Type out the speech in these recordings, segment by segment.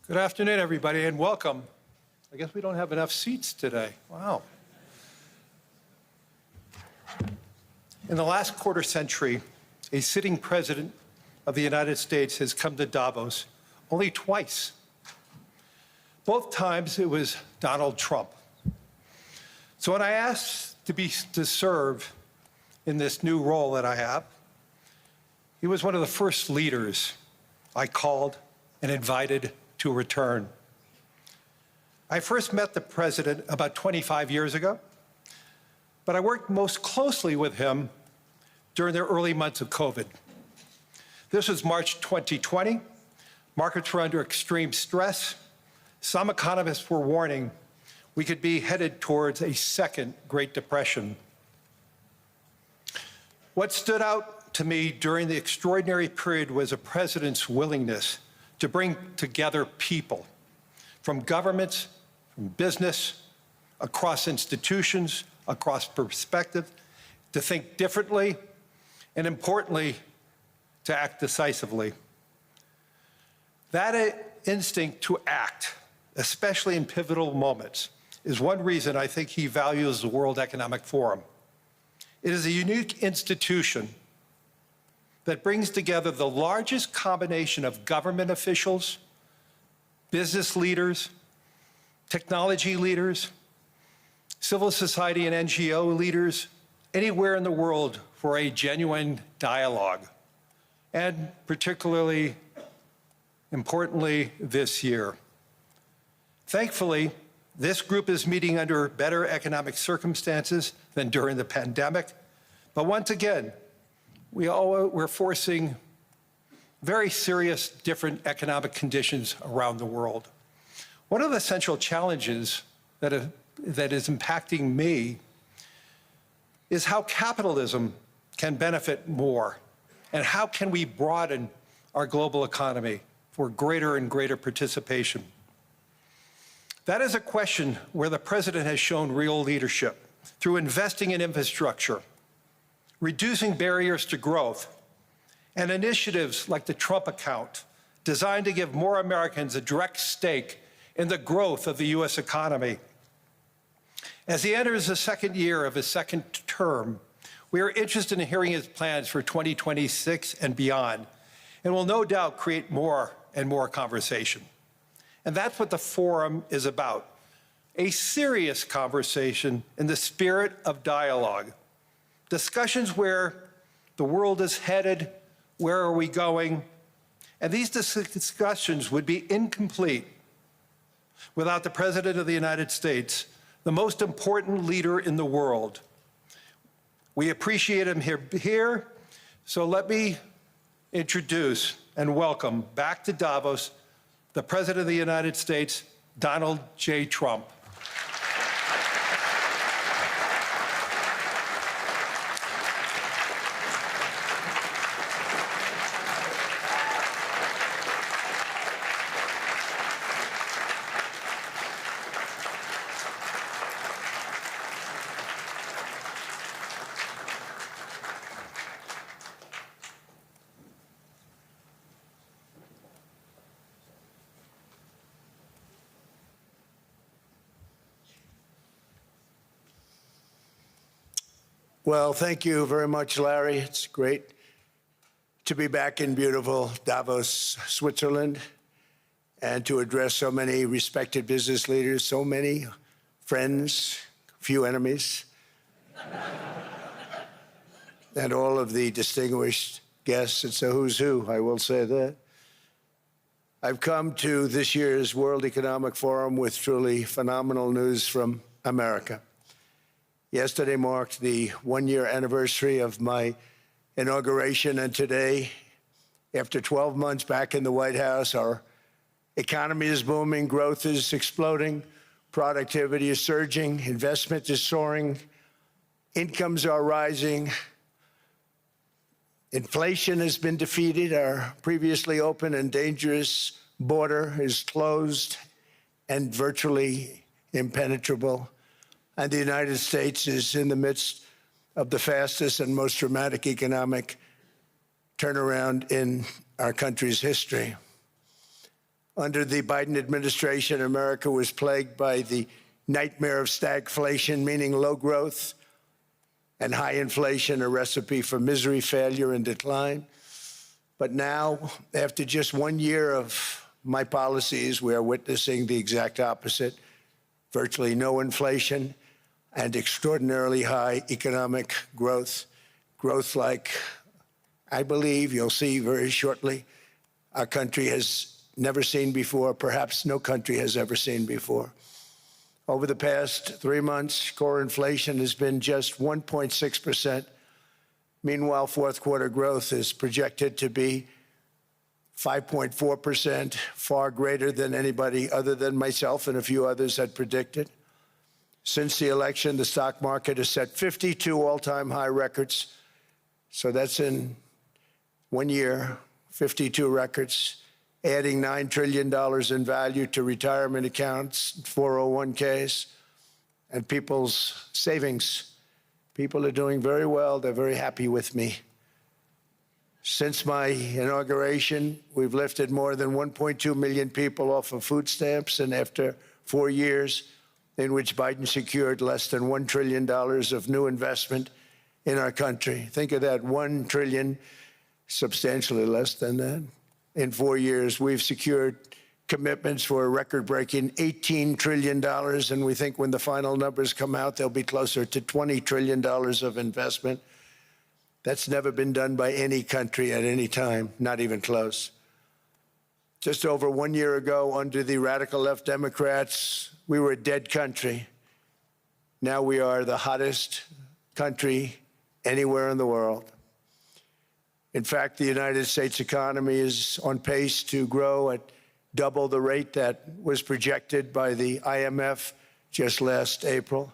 Good afternoon, everybody, and welcome. I guess we don't have enough seats today. Wow. In the last quarter century, a sitting president of the United States has come to Davos only twice. Both times it was Donald Trump. So when I asked to serve in this new role that I have, he was one of the first leaders I called and invited to return. I first met the president about 25 years ago, but I worked most closely with him during the early months of COVID. This was March 2020. Markets were under extreme stress. Some economists were warning we could be headed towards a second Great Depression. What stood out to me during the extraordinary period was a president's willingness to bring together people from governments, from business, across institutions, across perspective, to think differently, and importantly, to act decisively. That instinct to act, especially in pivotal moments, is one reason I think he values the World Economic Forum. It is a unique institution that brings together the largest combination of government officials, business leaders, technology leaders, civil society and NGO leaders, anywhere in the world for a genuine dialogue. And particularly, importantly, this year. Thankfully, this group is meeting under better economic circumstances than during the pandemic. But once again, we're facing very serious different economic conditions around the world. One of the central challenges that is impacting me is how capitalism can benefit more, and how can we broaden our global economy for greater and greater participation. That is a question where the president has shown real leadership through investing in infrastructure, reducing barriers to growth, and initiatives like the Trump account, designed to give more Americans a direct stake in the growth of the U.S. economy. As he enters the second year of his second term, we are interested in hearing his plans for 2026 and beyond, and will no doubt create more and more conversation. And that's what the forum is about, a serious conversation in the spirit of dialogue. Discussions where the world is headed, where are we going? And these discussions would be incomplete without the President of the United States, the most important leader in the world. We appreciate him here, so let me introduce and welcome back to Davos the President of the United States, Donald J. Trump. Well, thank you very much, Larry. It's great to be back in beautiful Davos, Switzerland, and to address so many respected business leaders, so many friends, few enemies, and all of the distinguished guests. It's a who's who, I will say that. I've come to this year's World Economic Forum with truly phenomenal news from America. Yesterday marked the one-year anniversary of my inauguration, and today, after 12 months back in the White House, our economy is booming, growth is exploding, productivity is surging, investment is soaring, incomes are rising, inflation has been defeated, our previously open and dangerous border is closed and virtually impenetrable. And the United States is in the midst of the fastest and most dramatic economic turnaround in our country's history. Under the Biden administration, America was plagued by the nightmare of stagflation, meaning low growth, and high inflation, a recipe for misery, failure, and decline. But now, after just 1 year of my policies, we are witnessing the exact opposite: virtually no inflation and extraordinarily high economic growth. Growth like I believe you'll see very shortly our country has never seen before, perhaps no country has ever seen before. Over the past 3 months, core inflation has been just 1.6%. Meanwhile, fourth quarter growth is projected to be 5.4%, far greater than anybody other than myself and a few others had predicted. Since the election, the stock market has set 52 all-time high records. So that's in 1 year, 52 records, adding $9 trillion in value to retirement accounts, 401ks, and people's savings. People are doing very well. They're very happy with me. Since my inauguration, we've lifted more than 1.2 million people off of food stamps, and after 4 years in which Biden secured less than $1 trillion of new investment in our country. Think of that, 1 trillion, substantially less than that. In 4 years, we've secured commitments for a record-breaking $18 trillion, and we think when the final numbers come out, they'll be closer to $20 trillion of investment. That's never been done by any country at any time, not even close. Just over 1 year ago, under the radical left Democrats, we were a dead country. Now we are the hottest country anywhere in the world. In fact, the United States economy is on pace to grow at double the rate that was projected by the IMF just last April.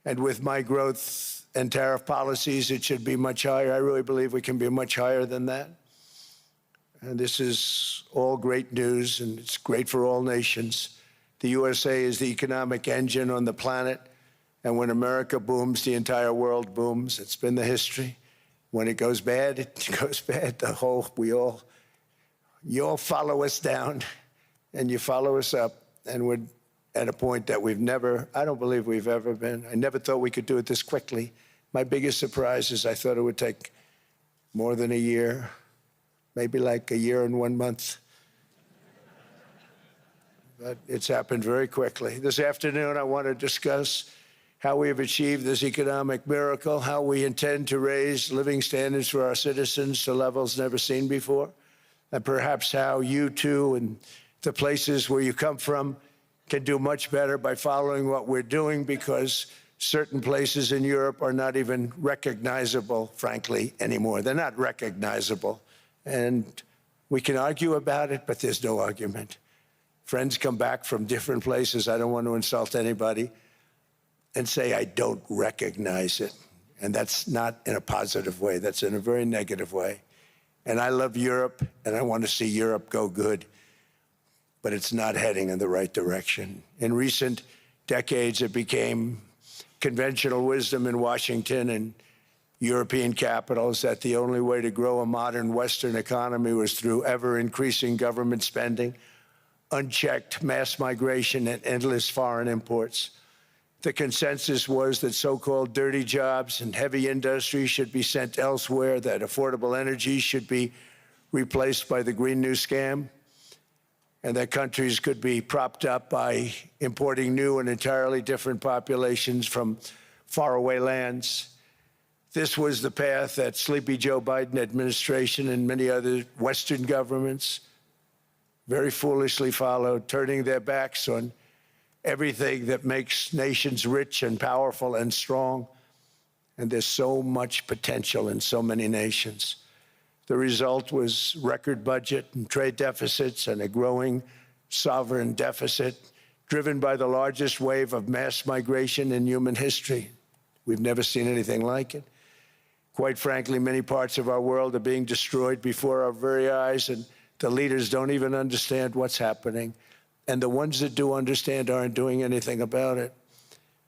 And with my growth and tariff policies, it should be much higher. I really believe we can be much higher than that. And this is all great news, and it's great for all nations. The USA is the economic engine on the planet, and when America booms, the entire world booms. It's been the history. When it goes bad, it goes bad. You all follow us down, and you follow us up, and we're at a point that I don't believe we've ever been. I never thought we could do it this quickly. My biggest surprise is I thought it would take more than a year, maybe like a year and 1 month. But it's happened very quickly. This afternoon, I want to discuss how we have achieved this economic miracle, how we intend to raise living standards for our citizens to levels never seen before, and perhaps how you too and the places where you come from can do much better by following what we're doing, because certain places in Europe are not even recognizable, frankly, anymore. They're not recognizable. And we can argue about it, but there's no argument. Friends come back from different places. I don't want to insult anybody and say I don't recognize it. And that's not in a positive way. That's in a very negative way. And I love Europe, and I want to see Europe go good. But it's not heading in the right direction. In recent decades, it became conventional wisdom in Washington and European capitals that the only way to grow a modern Western economy was through ever-increasing government spending, unchecked mass migration, and endless foreign imports. The consensus was that so-called dirty jobs and heavy industry should be sent elsewhere, that affordable energy should be replaced by the Green New Scam, and that countries could be propped up by importing new and entirely different populations from faraway lands. This was the path that Sleepy Joe Biden administration and many other Western governments very foolishly followed, turning their backs on everything that makes nations rich and powerful and strong. And there's so much potential in so many nations. The result was record budget and trade deficits and a growing sovereign deficit driven by the largest wave of mass migration in human history. We've never seen anything like it. Quite frankly, many parts of our world are being destroyed before our very eyes, and the leaders don't even understand what's happening. And the ones that do understand aren't doing anything about it.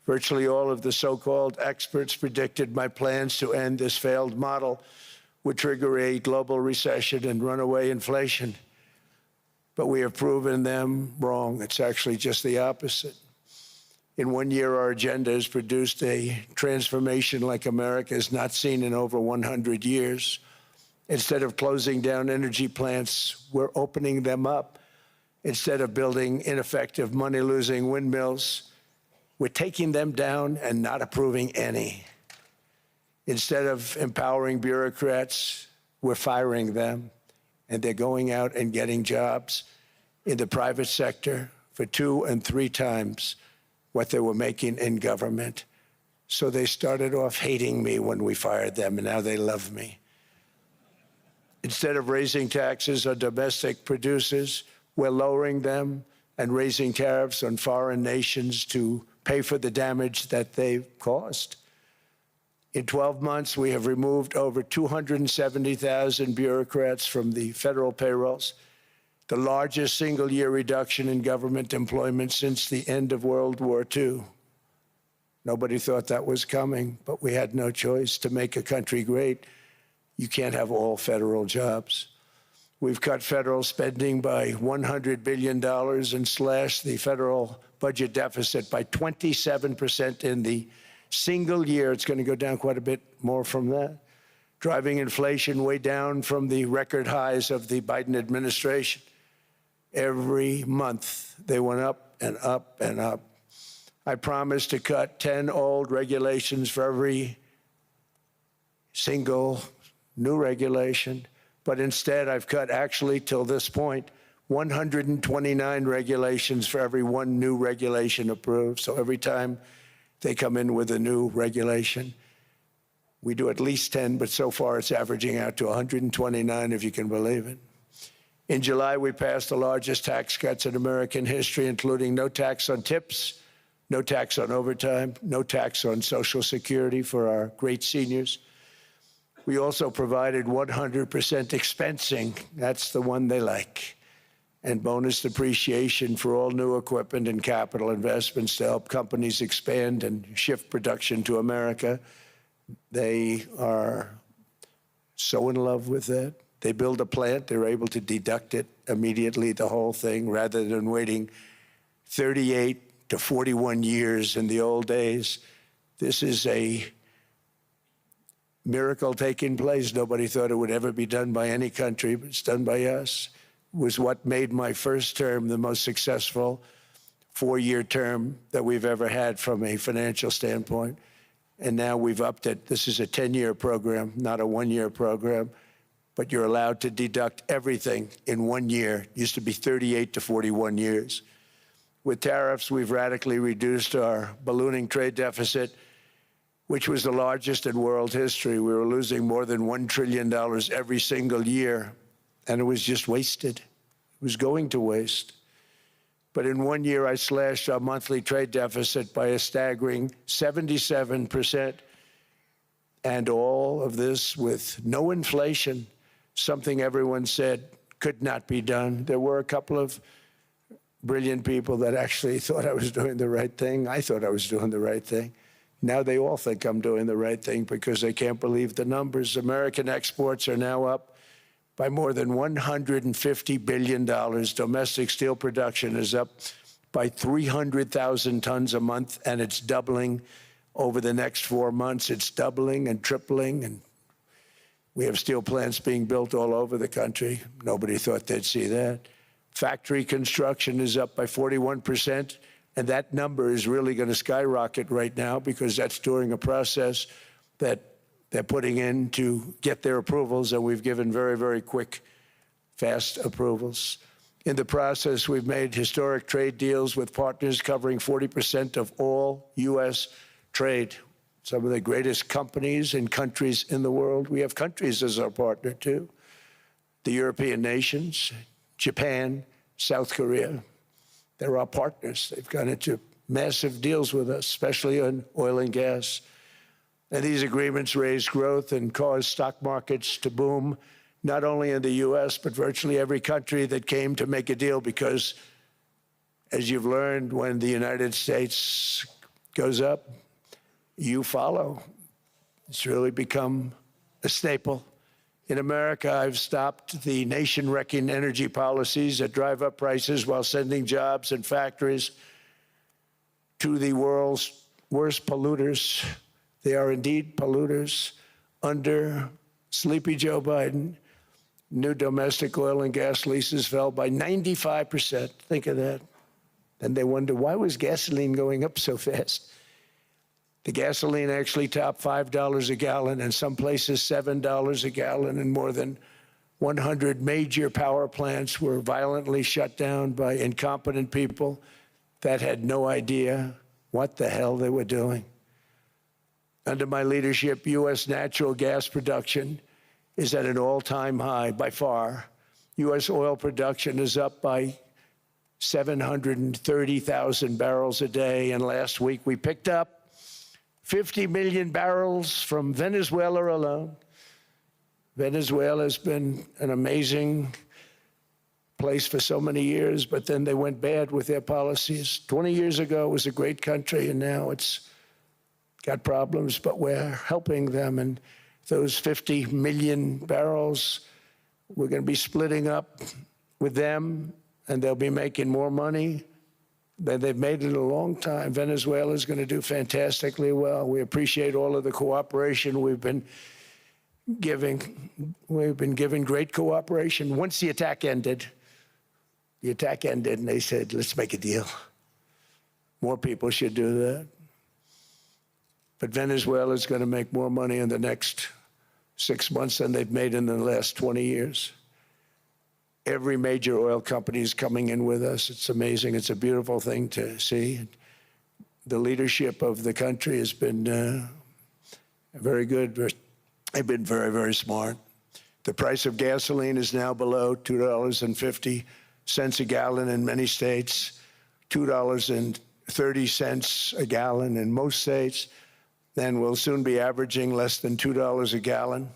Virtually all of the so-called experts predicted my plans to end this failed model would trigger a global recession and runaway inflation. but we have proven them wrong. It's actually just the opposite. In 1 year, our agenda has produced a transformation like America has not seen in over 100 years. Instead of closing down energy plants, we're opening them up. Instead of building ineffective, money-losing windmills, we're taking them down and not approving any. Instead of empowering bureaucrats, we're firing them, and they're going out and getting jobs in the private sector for 2 and 3 times what they were making in government. So they started off hating me when we fired them, and now they love me. Instead of raising taxes on domestic producers, we're lowering them and raising tariffs on foreign nations to pay for the damage that they've caused. In 12 months, we have removed over 270,000 bureaucrats from the federal payrolls, the largest single-year reduction in government employment since the end of World War II. Nobody thought that was coming, but we had no choice. To make a country great, you can't have all federal jobs. We've cut federal spending by $100 billion and slashed the federal budget deficit by 27% in the single year. It's going to go down quite a bit more from that, driving inflation way down from the record highs of the Biden administration. Every month, they went up and up and up. I promised to cut 10 old regulations for every single new regulation, but instead I've cut, actually, till this point, 129 regulations for every 1 new regulation approved. So every time they come in with a new regulation, we do at least 10, but so far it's averaging out to 129, if you can believe it. In July, we passed the largest tax cuts in American history, including no tax on tips, no tax on overtime, no tax on Social Security for our great seniors. We also provided 100% expensing, that's the one they like, and bonus depreciation for all new equipment and capital investments to help companies expand and shift production to America. They are so in love with that. They build a plant, they're able to deduct it immediately, the whole thing, rather than waiting 38 to 41 years in the old days. This is a miracle taking place. Nobody thought it would ever be done by any country, but it's done by us. It was what made my first term the most successful 4-year term that we've ever had from a financial standpoint. And now we've upped it. This is a 10-year program, not a 1-year program. But you're allowed to deduct everything in 1 year. It used to be 38 to 41 years. With tariffs, we've radically reduced our ballooning trade deficit, which was the largest in world history. We were losing more than $1 trillion every single year, and it was just wasted. It was going to waste. But in 1 year, I slashed our monthly trade deficit by a staggering 77%, and all of this with no inflation, something everyone said could not be done. There were a couple of brilliant people that actually thought I was doing the right thing. I thought I was doing the right thing. Now they all think I'm doing the right thing because they can't believe the numbers. American exports are now up by more than $150 billion. Domestic steel production is up by 300,000 tons a month, and it's doubling over the next 4 months. It's doubling and tripling, and we have steel plants being built all over the country. Nobody thought they'd see that. Factory construction is up by 41%, and that number is really going to skyrocket right now because that's during a process that they're putting in to get their approvals, and we've given very, very quick, fast approvals. In the process, we've made historic trade deals with partners covering 40% of all U.S. trade. Some of the greatest companies and countries in the world. We have countries as our partner, too. The European nations, Japan, South Korea. They're our partners. They've gone into massive deals with us, especially on oil and gas. And these agreements raise growth and cause stock markets to boom, not only in the U.S., but virtually every country that came to make a deal, because, as you've learned, when the United States goes up, you follow. It's really become a staple In America, I've stopped the nation-wrecking energy policies that drive up prices while sending jobs and factories to the world's worst polluters. They are indeed polluters. Under sleepy Joe Biden, new domestic oil and gas leases fell by 95%. Think of that. And they wonder, why was gasoline going up so fast? The gasoline actually topped $5 a gallon, and some places $7 a gallon, and more than 100 major power plants were violently shut down by incompetent people that had no idea what the hell they were doing. Under my leadership, U.S. natural gas production is at an all-time high by far. U.S. oil production is up by 730,000 barrels a day, and last week we picked up 50 million barrels from Venezuela alone. Venezuela has been an amazing place for so many years, but then they went bad with their policies. 20 years ago, it was a great country, and now it's got problems, but we're helping them. And those 50 million barrels, we're going to be splitting up with them, and they'll be making more money than they've made in a long time. Venezuela is going to do fantastically well. We appreciate all of the cooperation we've been giving. We've been giving great cooperation. Once the attack ended, and they said, let's make a deal. More people should do that. But Venezuela is going to make more money in the next 6 months than they've made in the last 20 years. Every major oil company is coming in with us. It's amazing. It's a beautiful thing to see. The leadership of the country has been very good. They've been very, very smart. The price of gasoline is now below $2.50 a gallon in many states, $2.30 a gallon in most states. Then we'll soon be averaging less than $2 a gallon.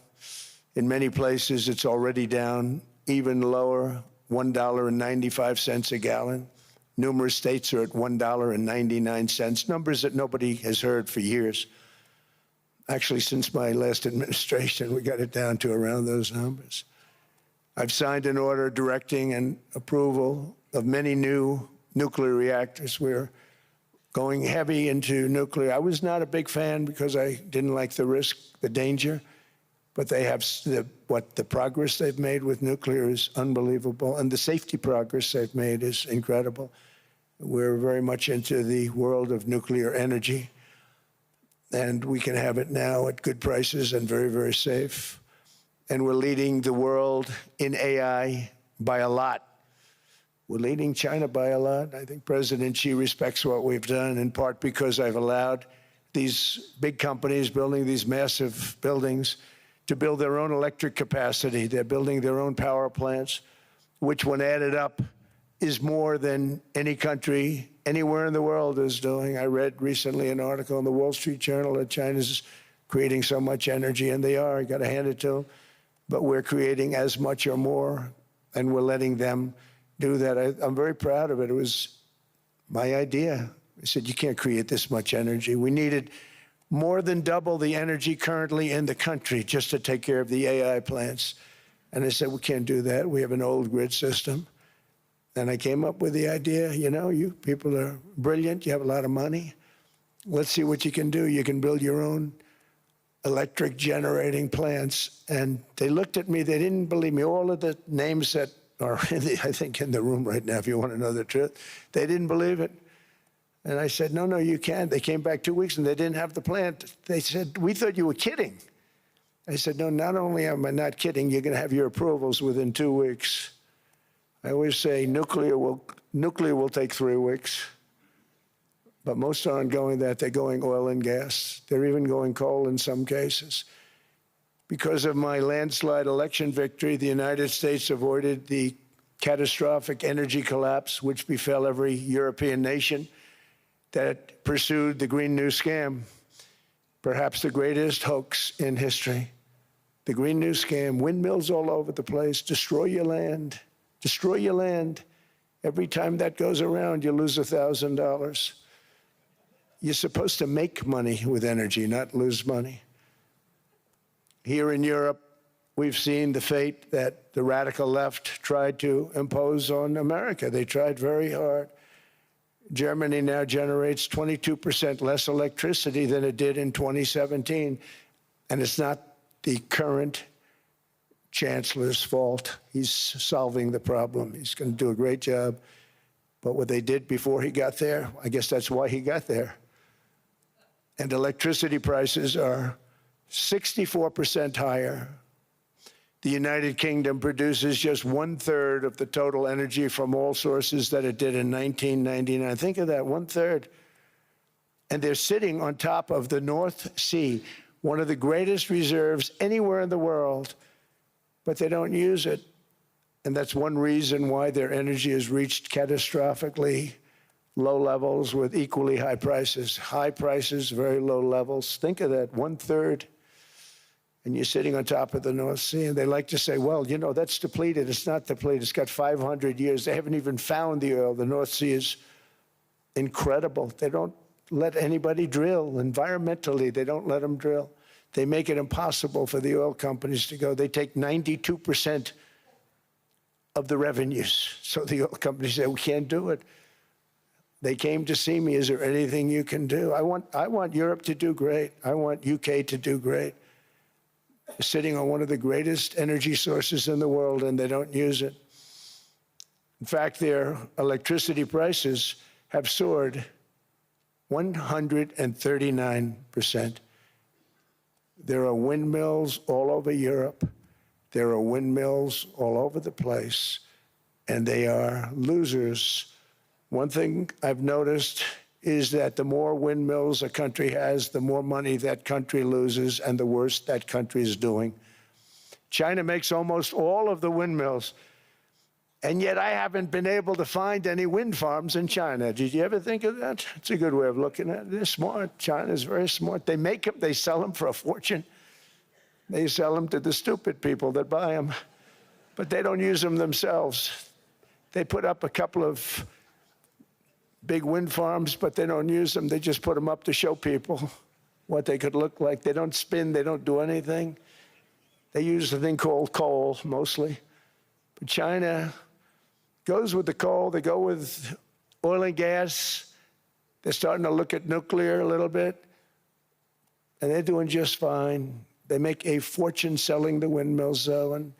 In many places, it's already down even lower, $1.95 a gallon. Numerous states are at $1.99, numbers that nobody has heard for years. Actually, since my last administration, we got it down to around those numbers. I've signed an order directing and approval of many new nuclear reactors. We're going heavy into nuclear. I was not a big fan because I didn't like the risk, the danger. But they have the progress they've made with nuclear is unbelievable, and the safety progress they've made is incredible. We're very much into the world of nuclear energy, and we can have it now at good prices and very, very safe. And we're leading the world in AI by a lot. We're leading China by a lot. I think President Xi respects what we've done, in part because I've allowed these big companies building these massive buildings to build their own electric capacity. They're building their own power plants, which when added up is more than any country anywhere in the world is doing. I read recently an article in the Wall Street Journal that China's creating so much energy, and they are. You got to hand it to them. But we're creating as much or more, and we're letting them do that. I'm very proud of it. It was my idea. I said, you can't create this much energy. We needed more than double the energy currently in the country just to take care of the AI plants. And I said, we can't do that. We have an old grid system. And I came up with the idea, you know, you people are brilliant. You have a lot of money. Let's see what you can do. You can build your own electric generating plants. And they looked at me. They didn't believe me. All of the names that are, I think, in the room right now, if you want to know the truth, they didn't believe it. And I said, no, you can't. They came back 2 weeks and they didn't have the plant. They said, we thought you were kidding. I said, no, not only am I not kidding, you're going to have your approvals within 2 weeks. I always say nuclear will take 3 weeks. But most aren't going that. They're going oil and gas. They're even going coal in some cases. Because of my landslide election victory, the United States avoided the catastrophic energy collapse which befell every European nation that pursued the Green New Scam, perhaps the greatest hoax in history. The Green New Scam, windmills all over the place, destroy your land, destroy your land. Every time that goes around, you lose $1,000. You're supposed to make money with energy, not lose money. Here in Europe, we've seen the fate that the radical left tried to impose on America. They tried very hard. Germany now generates 22% less electricity than it did in 2017. And it's not the current chancellor's fault. He's solving the problem. He's going to do a great job. But what they did before he got there, I guess that's why he got there. And electricity prices are 64% higher. The United Kingdom produces just 1/3 of the total energy from all sources that it did in 1999. Think of that, 1/3. And they're sitting on top of the North Sea, one of the greatest reserves anywhere in the world, but they don't use it. And that's one reason why their energy has reached catastrophically low levels with equally high prices. High prices, very low levels. Think of that, 1/3. And you're sitting on top of the North Sea, and they like to say, well, you know, that's depleted. It's not depleted. It's got 500 years. They haven't even found the oil. The North Sea is incredible. They don't let anybody drill. Environmentally, they don't let them drill. They make it impossible for the oil companies to go. They take 92% of the revenues. So the oil companies say, we can't do it. They came to see me. Is there anything you can do? I want Europe to do great. I want UK to do great. They're sitting on one of the greatest energy sources in the world, and they don't use it. In fact, their electricity prices have soared 139%. There are windmills all over Europe. There are windmills all over the place, and they are losers. One thing I've noticed is that the more windmills a country has, the more money that country loses and the worse that country is doing. China makes almost all of the windmills, and yet I haven't been able to find any wind farms in China. Did you ever think of that? It's a good way of looking at it. They're smart. China's very smart. They make them, they sell them for a fortune. They sell them to the stupid people that buy them, but they don't use them themselves. They put up a couple of big wind farms, but they don't use them. They just put them up to show people what they could look like. They don't spin. They don't do anything. They use a thing called coal, mostly. But China goes with the coal. They go with oil and gas. They're starting to look at nuclear a little bit, and they're doing just fine. They make a fortune selling the windmills, though, and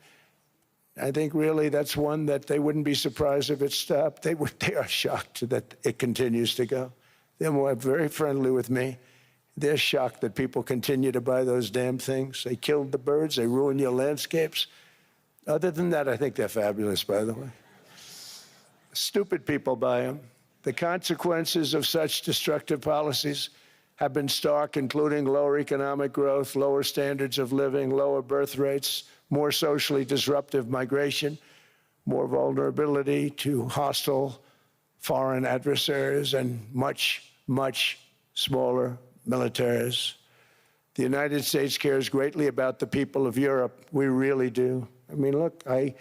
I think really that's one that they wouldn't be surprised if it stopped. They are shocked that it continues to go. They're very friendly with me. They're shocked that people continue to buy those damn things. They killed the birds. They ruin your landscapes. Other than that, I think they're fabulous, by the way. Stupid people buy them. The consequences of such destructive policies have been stark, including lower economic growth, lower standards of living, lower birth rates, more socially disruptive migration, more vulnerability to hostile foreign adversaries, and much, much smaller militaries. The United States cares greatly about the people of Europe. We really do. I mean, look, I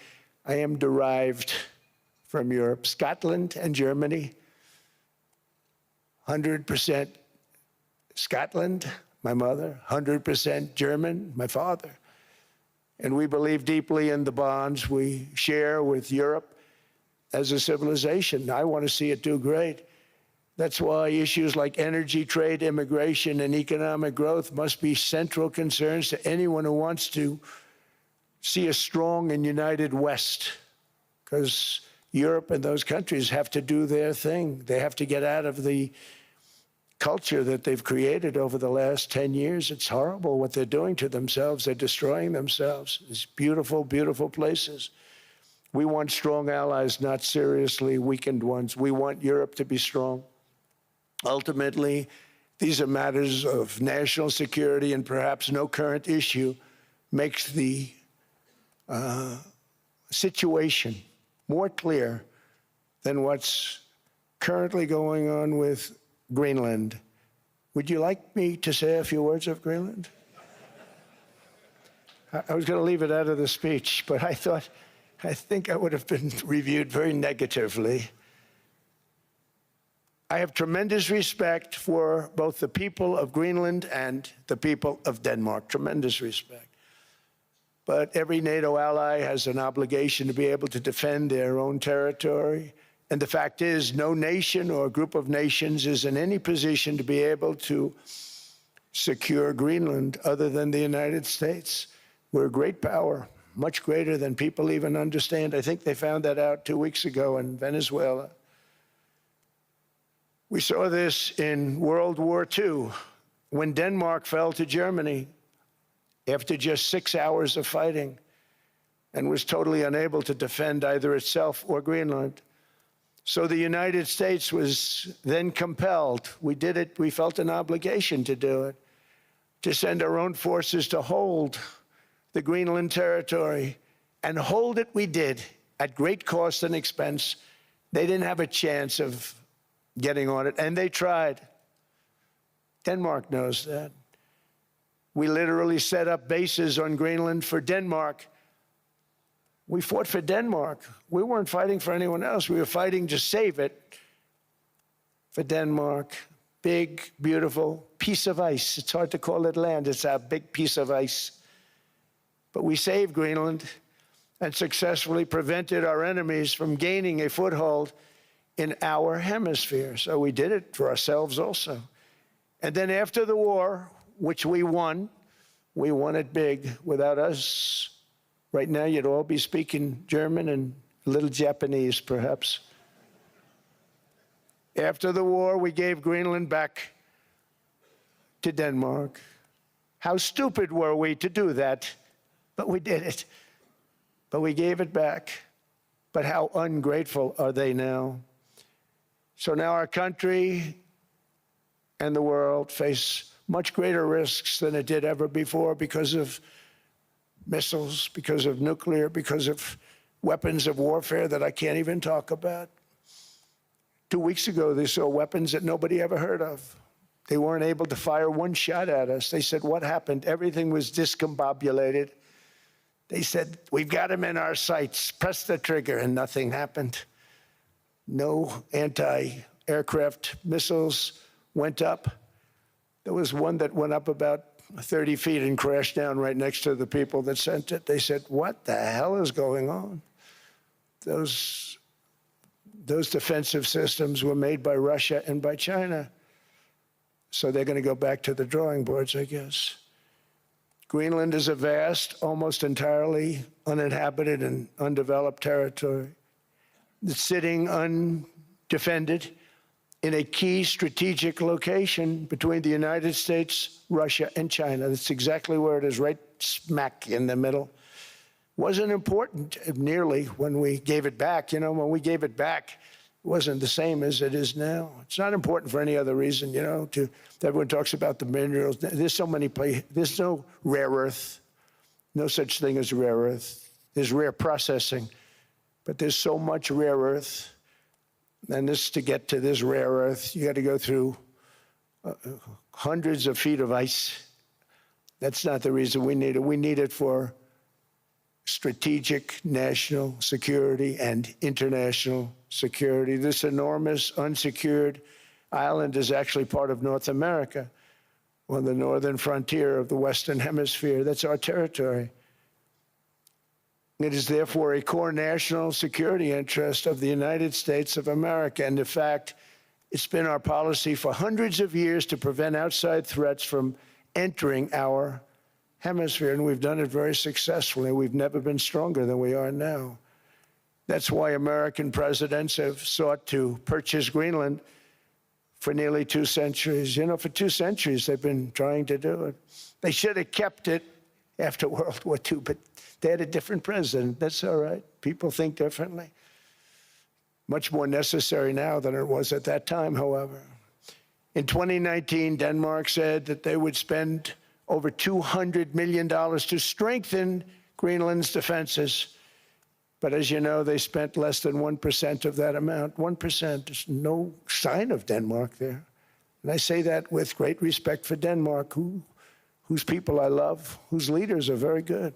am derived from Europe. Scotland and Germany, 100% Scotland, my mother, 100% German, my father. And we believe deeply in the bonds we share with Europe as a civilization. I want to see it do great. That's why issues like energy, trade, immigration, and economic growth must be central concerns to anyone who wants to see a strong and united West, because Europe and those countries have to do their thing. They have to get out of the culture that they've created over the last 10 years. It's horrible what they're doing to themselves. They're destroying themselves. It's beautiful, beautiful places. We want strong allies, not seriously weakened ones. We want Europe to be strong. Ultimately, these are matters of national security, and perhaps no current issue makes the situation more clear than what's currently going on with Greenland. Would you like me to say a few words of Greenland? I was going to leave it out of the speech, but I think I would have been reviewed very negatively. I have tremendous respect for both the people of Greenland and the people of Denmark, tremendous respect. but every NATO ally has an obligation to be able to defend their own territory. And the fact is, no nation or group of nations is in any position to be able to secure Greenland other than the United States. We're a great power, much greater than people even understand. I think they found that out 2 weeks ago in Venezuela. We saw this in World War II, when Denmark fell to Germany after just 6 hours of fighting and was totally unable to defend either itself or Greenland. So the United States was then compelled, we did it, we felt an obligation to do it, to send our own forces to hold the Greenland territory, and hold it we did at great cost and expense. They didn't have a chance of getting on it, and they tried. Denmark knows that. We literally set up bases on Greenland for Denmark. We fought for Denmark. We weren't fighting for anyone else. We were fighting to save it for Denmark. Big, beautiful piece of ice. It's hard to call it land. It's a big piece of ice. But we saved Greenland and successfully prevented our enemies from gaining a foothold in our hemisphere. So we did it for ourselves also. And then after the war, which we won it big. Without us, right now you'd all be speaking German and a little Japanese, perhaps. After the war, we gave Greenland back to Denmark. How stupid were we to do that? But we did it. But we gave it back. But how ungrateful are they now? So now our country and the world face much greater risks than it did ever before because of missiles, because of nuclear, because of weapons of warfare that I can't even talk about. 2 weeks ago, they saw weapons that nobody ever heard of. They weren't able to fire one shot at us. They said, what happened? Everything was discombobulated. They said, we've got them in our sights. Press the trigger, and nothing happened. No anti-aircraft missiles went up. There was one that went up about 30 feet and crashed down right next to the people that sent it. They said, what the hell is going on? Those defensive systems were made by Russia and by China. So they're going to go back to the drawing boards, I guess. Greenland is a vast, almost entirely uninhabited and undeveloped territory. It's sitting undefended in a key strategic location between the United States, Russia, and China. That's exactly where it is, right smack in the middle. Wasn't important nearly when we gave it back. You know, when we gave it back, it wasn't the same as it is now. It's not important for any other reason, you know, everyone talks about the minerals. There's so many places. There's no rare earth, no such thing as rare earth. There's rare processing, but there's so much rare earth. And to get to this rare earth, you got to go through hundreds of feet of ice. That's not the reason we need it. We need it for strategic national security and international security. This enormous unsecured island is actually part of North America, on the northern frontier of the Western Hemisphere. That's our territory. It is therefore a core national security interest of the United States of America. And in fact, it's been our policy for hundreds of years to prevent outside threats from entering our hemisphere, and we've done it very successfully. We've never been stronger than we are now. That's why American presidents have sought to purchase Greenland for nearly 2 centuries. You know, for 2 centuries they've been trying to do it. They should have kept it after World War II, but they had a different president. That's all right. People think differently. Much more necessary now than it was at that time, however. In 2019, Denmark said that they would spend over $200 million to strengthen Greenland's defenses. But as you know, they spent less than 1% of that amount. 1%. There's no sign of Denmark there. And I say that with great respect for Denmark, whose people I love, whose leaders are very good.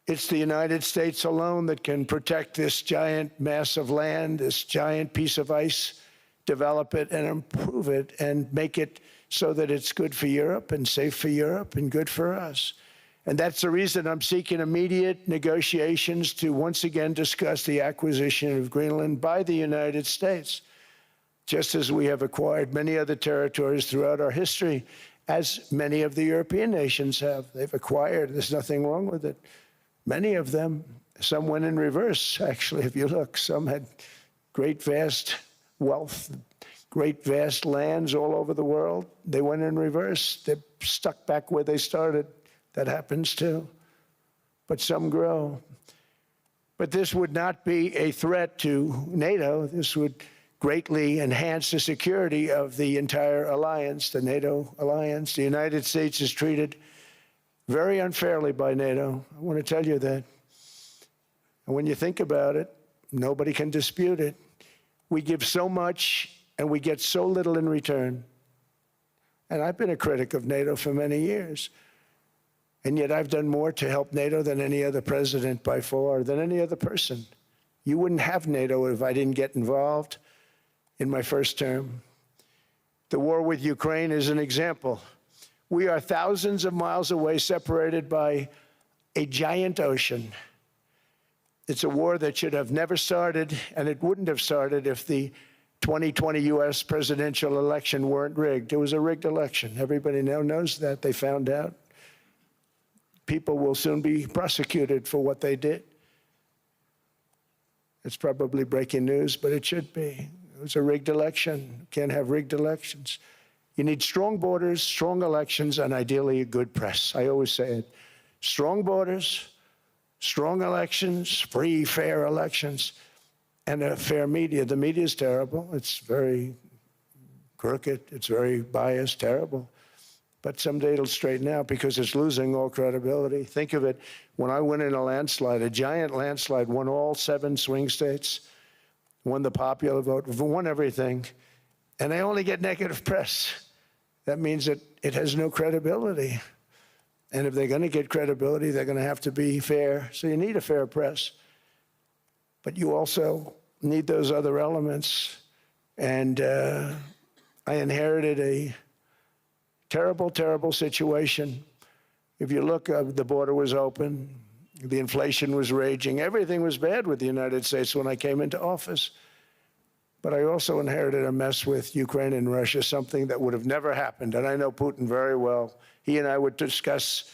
It's the United States alone that can protect this giant mass of land, this giant piece of ice, develop it and improve it and make it so that it's good for Europe and safe for Europe and good for us. And that's the reason I'm seeking immediate negotiations to once again discuss the acquisition of Greenland by the United States, just as we have acquired many other territories throughout our history, as many of the European nations have. They've acquired, there's nothing wrong with it. Many of them, some went in reverse, actually, if you look. Some had great, vast wealth, great, vast lands all over the world. They went in reverse. They're stuck back where they started. That happens too. But some grow. But this would not be a threat to NATO. This would greatly enhance the security of the entire alliance, the NATO alliance. The United States is treated very unfairly by NATO. I want to tell you that. And when you think about it, nobody can dispute it. We give so much and we get so little in return. And I've been a critic of NATO for many years. And yet I've done more to help NATO than any other president by far, than any other person. You wouldn't have NATO if I didn't get involved in my first term. The war with Ukraine is an example. We are thousands of miles away, separated by a giant ocean. It's a war that should have never started, and it wouldn't have started if the 2020 U.S. presidential election weren't rigged. It was a rigged election. Everybody now knows that. They found out. People will soon be prosecuted for what they did. It's probably breaking news, but it should be. It was a rigged election. You can't have rigged elections. You need strong borders, strong elections, and ideally a good press. I always say it. Strong borders, strong elections, free, fair elections, and a fair media. The media is terrible. It's very crooked. It's very biased, terrible. But someday it'll straighten out because it's losing all credibility. Think of it, when I win in a landslide, a giant landslide, won all 7 swing states, won the popular vote, won everything, and they only get negative press. That means that it has no credibility. And if they're going to get credibility, they're going to have to be fair. So you need a fair press. But you also need those other elements. And I inherited a terrible, terrible situation. If you look, the border was open, the inflation was raging, everything was bad with the United States when I came into office. But I also inherited a mess with Ukraine and Russia, something that would have never happened. And I know Putin very well. He and I would discuss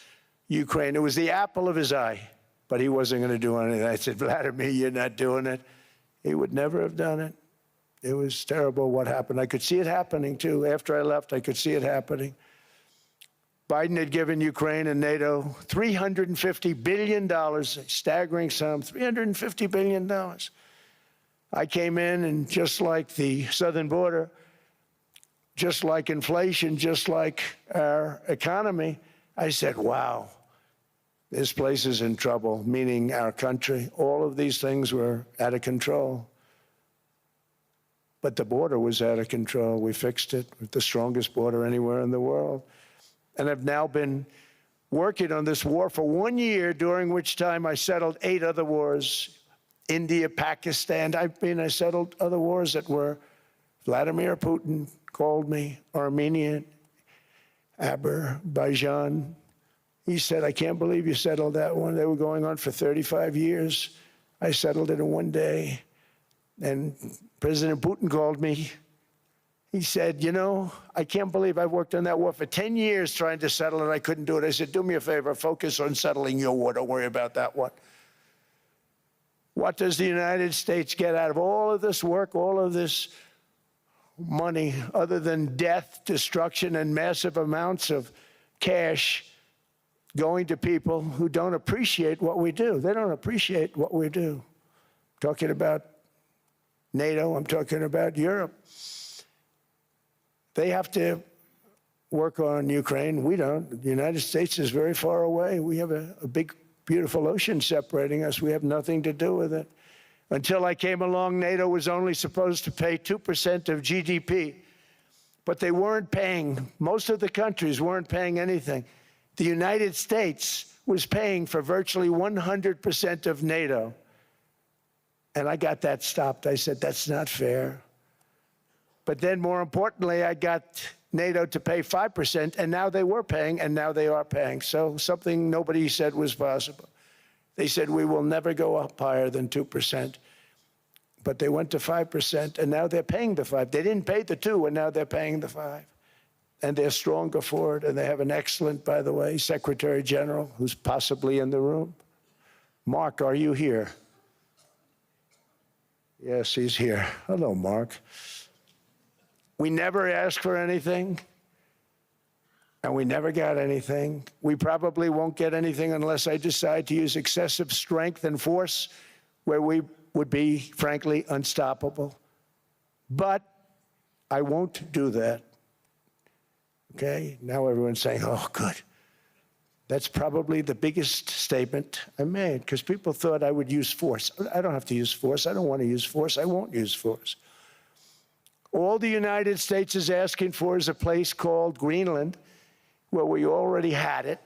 Ukraine. It was the apple of his eye, but he wasn't going to do anything. I said, Vladimir, you're not doing it. He would never have done it. It was terrible what happened. I could see it happening, too. After I left, I could see it happening. Biden had given Ukraine and NATO $350 billion, a staggering sum, $350 billion. I came in, and just like the southern border, just like inflation, just like our economy, I said, wow, this place is in trouble, meaning our country. All of these things were out of control. But the border was out of control. We fixed it with the strongest border anywhere in the world. And I've now been working on this war for 1 year, during which time I settled 8 other wars. India, Pakistan. I settled other wars that were Vladimir Putin called me, Armenia, Azerbaijan. He said, I can't believe you settled that one. They were going on for 35 years. I settled it in 1 day. And President Putin called me. He said, you know, I can't believe I worked on that war for 10 years trying to settle it. I couldn't do it. I said, do me a favor, focus on settling your war. Don't worry about that one. What does the United States get out of all of this work, all of this money, other than death, destruction, and massive amounts of cash going to people who don't appreciate what we do? They don't appreciate what we do. I'm talking about NATO, I'm talking about Europe. They have to work on Ukraine. We don't. The United States is very far away. We have a big, beautiful ocean separating us. We have nothing to do with it. Until I came along, NATO was only supposed to pay 2% of GDP. But they weren't paying, most of the countries weren't paying anything. The United States was paying for virtually 100% of NATO. And I got that stopped. I said, that's not fair. But then, more importantly, I got NATO to pay 5%, and now they were paying, and now they are paying. So something nobody said was possible. They said we will never go up higher than 2%. But they went to 5%, and now they're paying the 5. They didn't pay the 2, and now they're paying the 5. And they're stronger for it, and they have an excellent, by the way, Secretary General, who's possibly in the room. Mark, are you here? Yes, he's here. Hello, Mark. We never asked for anything, and we never got anything. We probably won't get anything unless I decide to use excessive strength and force where we would be, frankly, unstoppable. But I won't do that. Okay? Now everyone's saying, oh, good. That's probably the biggest statement I made, because people thought I would use force. I don't have to use force. I don't want to use force. I won't use force. All the United States is asking for is a place called Greenland, where we already had it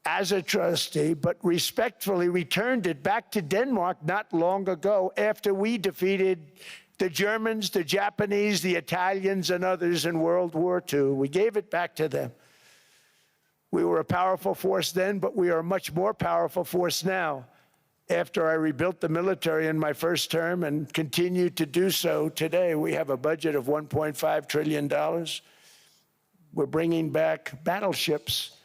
as a trustee, but respectfully returned it back to Denmark not long ago after we defeated the Germans, the Japanese, the Italians, and others in World War II. We gave it back to them. We were a powerful force then, but we are a much more powerful force now. After I rebuilt the military in my first term and continue to do so today, we have a budget of $1.5 trillion. We're bringing back battleships.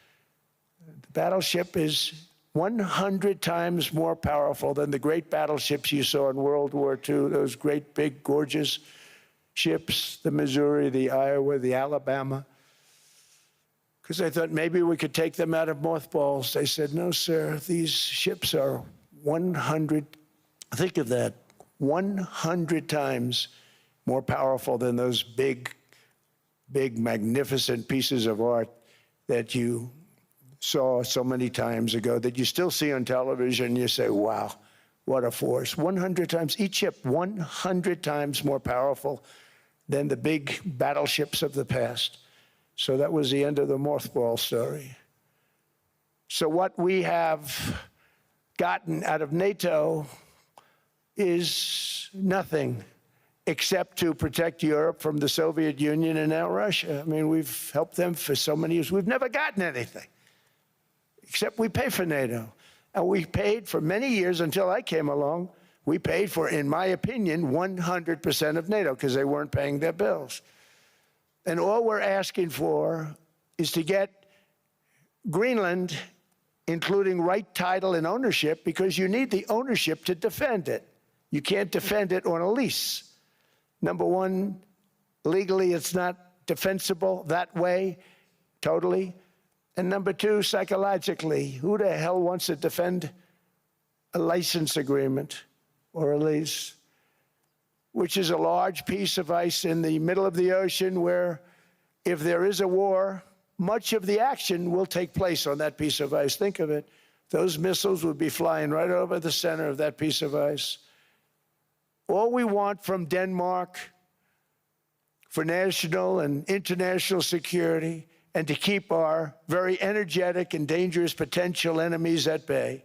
The battleship is 100 times more powerful than the great battleships you saw in World War II, those great, big, gorgeous ships, the Missouri, the Iowa, the Alabama. Because I thought maybe we could take them out of mothballs. They said, no, sir, these ships are 100, think of that, 100 times more powerful than those big, magnificent pieces of art that you saw so many times ago, that you still see on television. You say, wow, what a force. 100 times, each ship 100 times more powerful than the big battleships of the past. So that was the end of the mothball story. So what we have gotten out of NATO is nothing except to protect Europe from the Soviet Union and now Russia. I mean, we've helped them for so many years. We've never gotten anything, except we pay for NATO. And we paid for many years until I came along. We paid for, in my opinion, 100% of NATO because they weren't paying their bills. And all we're asking for is to get Greenland, including right title and ownership, because you need the ownership to defend it. You can't defend it on a lease. Number one, legally it's not defensible that way, totally. And number two, psychologically, who the hell wants to defend a license agreement or a lease, which is a large piece of ice in the middle of the ocean where if there is a war, much of the action will take place on that piece of ice. Think of it. Those missiles would be flying right over the center of that piece of ice. All we want from Denmark for national and international security and to keep our very energetic and dangerous potential enemies at bay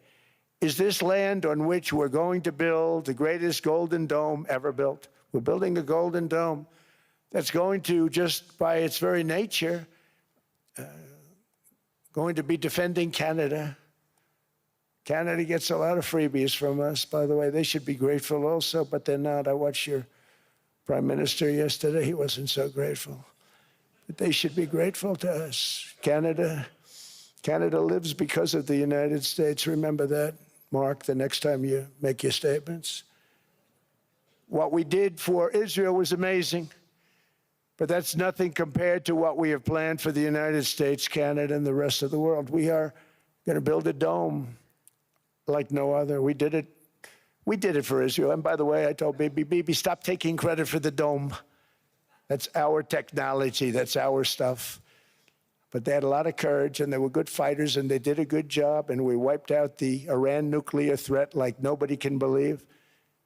is this land on which we're going to build the greatest golden dome ever built. We're building a golden dome that's going to, just by its very nature, going to be defending Canada. Canada gets a lot of freebies from us, by the way. They should be grateful also, but they're not. I watched your prime minister yesterday. He wasn't so grateful. But they should be grateful to us. Canada lives because of the United States. Remember that, Mark, the next time you make your statements. What we did for Israel was amazing, but that's nothing compared to what we have planned for the United States, Canada, and the rest of the world. We are going to build a dome like no other. We did it for Israel. And by the way, I told Bibi, stop taking credit for the dome. That's our technology. That's our stuff. But they had a lot of courage, and they were good fighters, and they did a good job, and we wiped out the Iran nuclear threat like nobody can believe.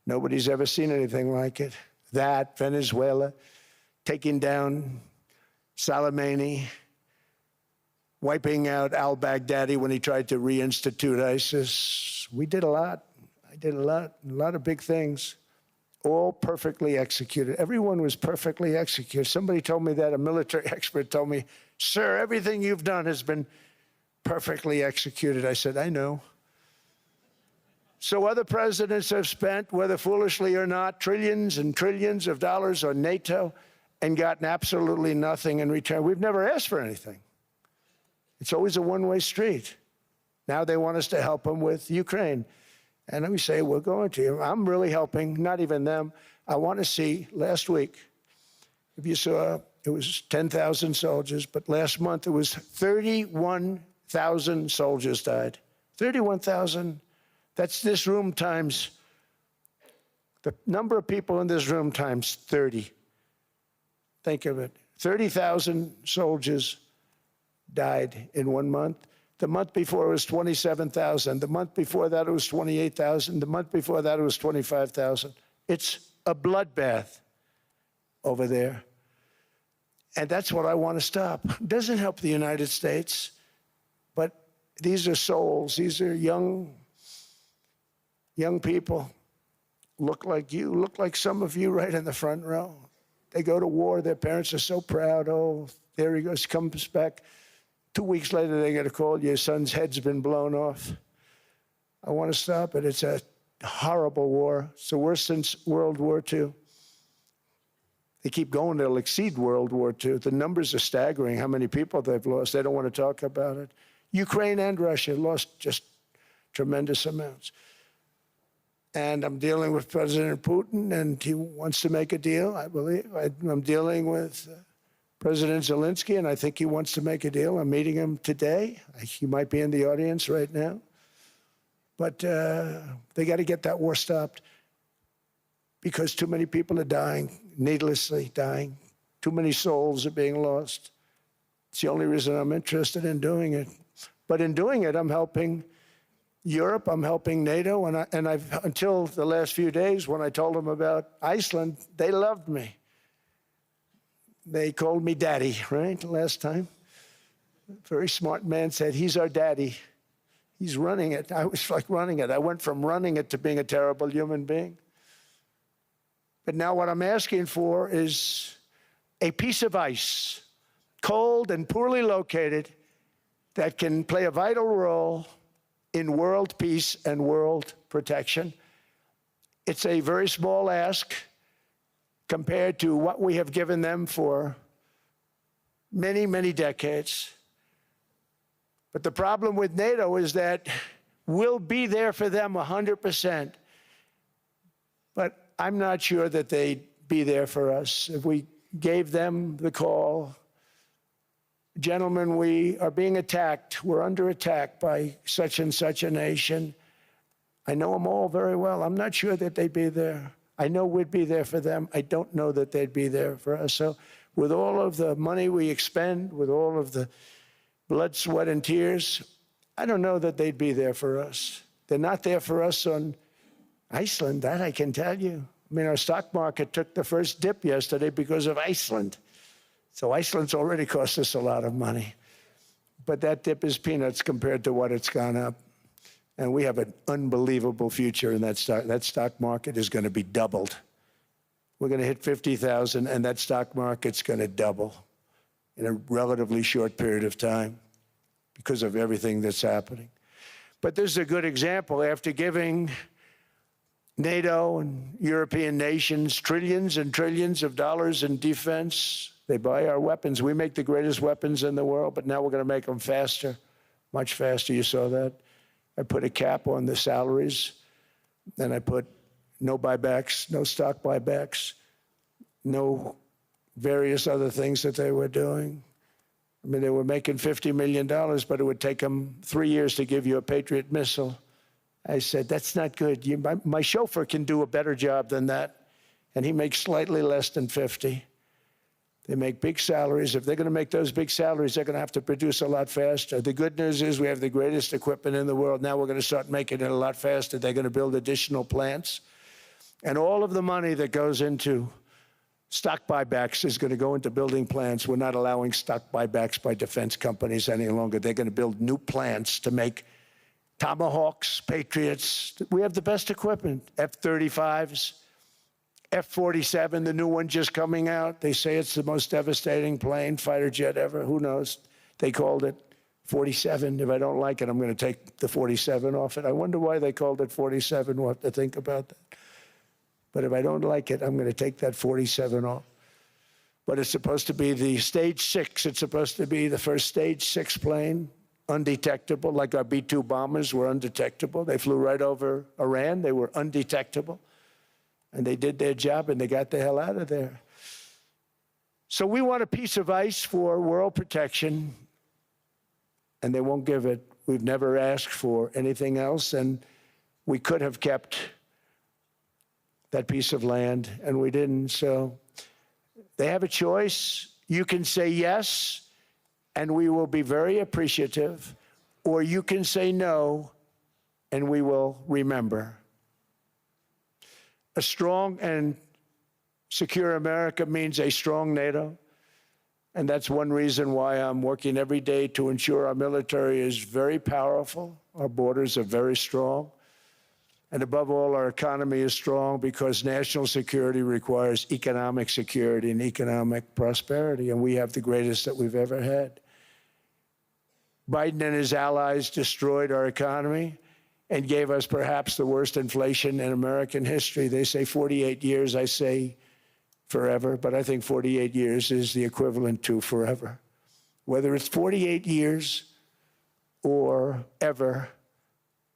Nobody's ever seen anything like it. That, Venezuela, taking down Soleimani, wiping out al-Baghdadi when he tried to reinstitute ISIS. We did a lot. I did a lot of big things. all perfectly executed. Everyone was perfectly executed. Somebody told me that, a military expert told me, sir, everything you've done has been perfectly executed. I said, I know. So other presidents have spent, whether foolishly or not, trillions and trillions of dollars on NATO and gotten absolutely nothing in return. We've never asked for anything. It's always a one-way street. Now they want us to help them with Ukraine. And we say, we're going to. I'm really helping, not even them. I want to see, last week, if you saw, it was 10,000 soldiers, but last month it was 31,000 soldiers died. 31,000. That's this room times, the number of people in this room times 30. Think of it. 30,000 soldiers died in 1 month. The month before it was 27,000. The month before that it was 28,000. The month before that it was 25,000. It's a bloodbath over there. And that's what I want to stop. It doesn't help the United States, but these are souls. These are young people. Look like you, look like some of you right in the front row. They go to war. Their parents are so proud. Oh, there he goes, comes back. 2 weeks later, they get a call, your son's head's been blown off. I want to stop it. It's a horrible war. It's the worst since World War II. They keep going, they'll exceed World War II. The numbers are staggering, how many people they've lost. They don't want to talk about it. Ukraine and Russia lost just tremendous amounts. And I'm dealing with President Putin, and he wants to make a deal, I believe. I'm dealing with President Zelensky, and I think he wants to make a deal. I'm meeting him today. He might be in the audience right now. But they got to get that war stopped because too many people are dying, needlessly dying. Too many souls are being lost. It's the only reason I'm interested in doing it. But in doing it, I'm helping Europe, I'm helping NATO, and I've until the last few days when I told them about Iceland, they loved me. They called me daddy, right, last time. A very smart man said, he's our daddy. He's running it. I was like running it. I went from running it to being a terrible human being. But now what I'm asking for is a piece of ice, cold and poorly located, that can play a vital role in world peace and world protection. It's a very small ask compared to what we have given them for many, many decades. But the problem with NATO is that we'll be there for them 100%. But I'm not sure that they'd be there for us. If we gave them the call, gentlemen, we are being attacked. We're under attack by such and such a nation. I know them all very well. I'm not sure that they'd be there. I know we'd be there for them. I don't know that they'd be there for us. So with all of the money we expend, with all of the blood, sweat, and tears, I don't know that they'd be there for us. They're not there for us on Iceland, that I can tell you. I mean, our stock market took the first dip yesterday because of Iceland. So Iceland's already cost us a lot of money. But that dip is peanuts compared to what it's gone up. And we have an unbelievable future in that stock. That stock market is going to be doubled. We're going to hit 50,000, and that stock market's going to double in a relatively short period of time because of everything that's happening. But this is a good example. After giving NATO and European nations trillions and trillions of dollars in defense, they buy our weapons. We make the greatest weapons in the world, but now we're going to make them faster, much faster. You saw that. I put a cap on the salaries. Then I put no buybacks, no stock buybacks, no various other things that they were doing. I mean, they were making $50 million, but it would take them 3 years to give you a Patriot missile. I said, that's not good. My chauffeur can do a better job than that, and he makes slightly less than 50. They make big salaries. If they're going to make those big salaries, they're going to have to produce a lot faster. The good news is we have the greatest equipment in the world. Now we're going to start making it a lot faster. They're going to build additional plants. And all of the money that goes into stock buybacks is going to go into building plants. We're not allowing stock buybacks by defense companies any longer. They're going to build new plants to make Tomahawks, Patriots. We have the best equipment, F-35s. F-47, the new one just coming out. They say it's the most devastating plane, fighter jet ever. Who knows? They called it 47. If I don't like it, I'm going to take the 47 off it. I wonder why they called it 47. We'll have to think about that. But if I don't like it, I'm going to take that 47 off. But it's supposed to be the stage 6. It's supposed to be the first stage 6 plane, undetectable, like our B-2 bombers were undetectable. They flew right over Iran. They were undetectable. And they did their job, and they got the hell out of there. So we want a piece of ice for world protection, and they won't give it. We've never asked for anything else, and we could have kept that piece of land, and we didn't. So they have a choice. You can say yes, and we will be very appreciative, or you can say no, and we will remember. A strong and secure America means a strong NATO, and that's one reason why I'm working every day to ensure our military is very powerful, our borders are very strong, and above all, our economy is strong because national security requires economic security and economic prosperity, and we have the greatest that we've ever had. Biden and his allies destroyed our economy and gave us perhaps the worst inflation in American history. They say 48 years, I say forever, but I think 48 years is the equivalent to forever. Whether it's 48 years or ever,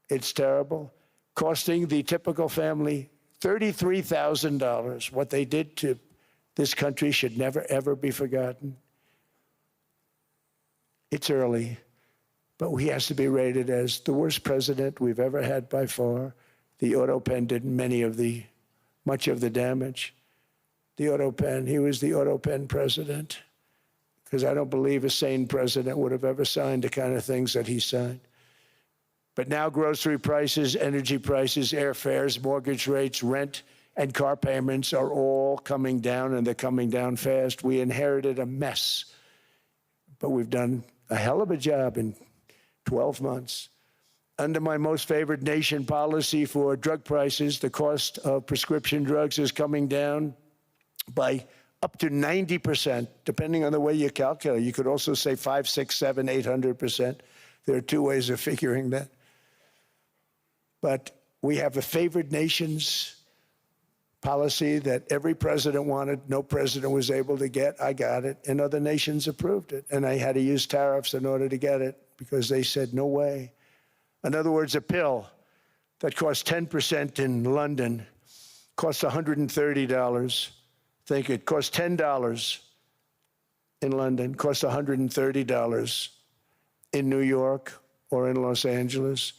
it's terrible, costing the typical family $33,000. What they did to this country should never, ever be forgotten. It's early, but he has to be rated as the worst president we've ever had by far. The auto pen did much of the damage. The auto pen, he was the auto pen president, because I don't believe a sane president would have ever signed the kind of things that he signed. But now grocery prices, energy prices, airfares, mortgage rates, rent, and car payments are all coming down, and they're coming down fast. We inherited a mess, but we've done a hell of a job in 12 months. Under my most favored nation policy for drug prices, the cost of prescription drugs is coming down by up to 90%, depending on the way you calculate. You could also say 5, 6, 7, 800%. There are two ways of figuring that. But we have a favored nations policy that every president wanted, no president was able to get. I got it, and other nations approved it. And I had to use tariffs in order to get it because they said, no way. In other words, a pill that costs 10% in London costs $130. Think it costs $10 in London, costs $130 in New York or in Los Angeles.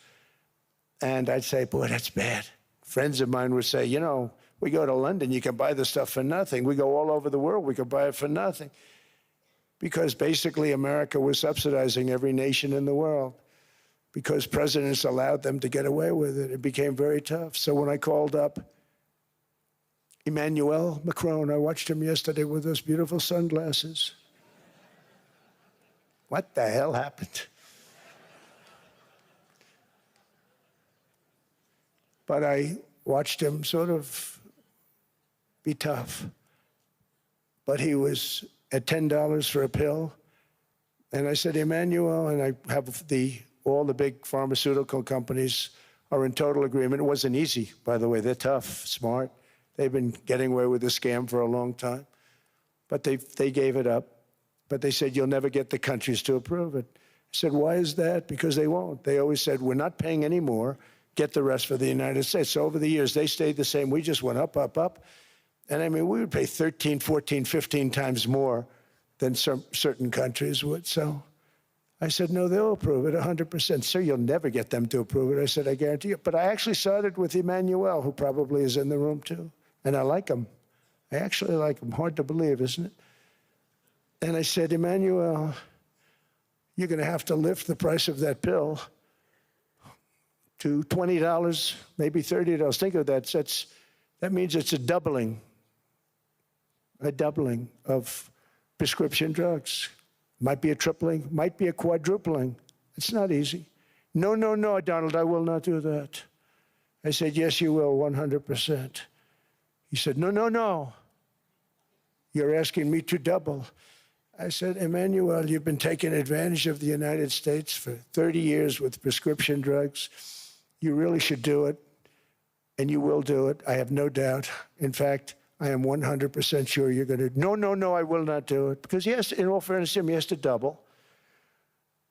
And I'd say, boy, that's bad. Friends of mine would say, you know, we go to London, you can buy the stuff for nothing. We go all over the world, we can buy it for nothing. Because basically America was subsidizing every nation in the world because presidents allowed them to get away with it. It became very tough. So when I called up Emmanuel Macron, I watched him yesterday with those beautiful sunglasses. What the hell happened? But I watched him sort of be tough. But he was at $10 for a pill. And I said, Emmanuel, and I have all the big pharmaceutical companies are in total agreement. It wasn't easy, by the way. They're tough, smart. They've been getting away with the scam for a long time. But they gave it up. But they said, you'll never get the countries to approve it. I said, why is that? Because they won't. They always said, we're not paying any more. Get the rest for the United States. So over the years, they stayed the same. We just went up, up, up. And I mean, we would pay 13, 14, 15 times more than certain countries would. So I said, no, they'll approve it 100%. Sir, you'll never get them to approve it. I said, I guarantee you. But I actually started with Emmanuel, who probably is in the room too. And I like him. I actually like him. Hard to believe, isn't it? And I said, Emmanuel, you're going to have to lift the price of that pill to $20, maybe $30. Think of that. That means it's a doubling of prescription drugs. Might be a tripling, might be a quadrupling. It's not easy. No, no, no, Donald, I will not do that. I said, yes, you will, 100%. He said, no, no, no. You're asking me to double. I said, Emmanuel, you've been taking advantage of the United States for 30 years with prescription drugs. You really should do it, and you will do it. I have no doubt. In fact, I am 100% sure you're going to. No, no, no, I will not do it. Because yes, in all fairness to him, he has to double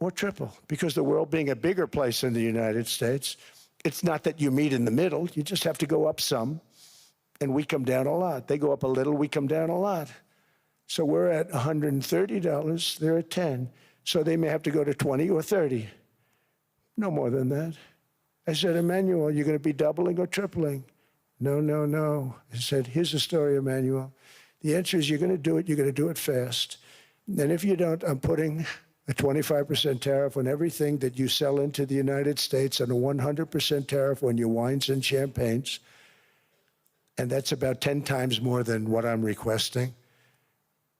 or triple. Because the world being a bigger place than the United States, it's not that you meet in the middle. You just have to go up some, and we come down a lot. They go up a little, we come down a lot. So we're at $130, they're at 10. So they may have to go to 20 or 30. No more than that. I said, Emmanuel, you're going to be doubling or tripling? No, no, no. I said, here's the story, Emmanuel. The answer is you're going to do it, you're going to do it fast. And if you don't, I'm putting a 25% tariff on everything that you sell into the United States and a 100% tariff on your wines and champagnes. And that's about 10 times more than what I'm requesting.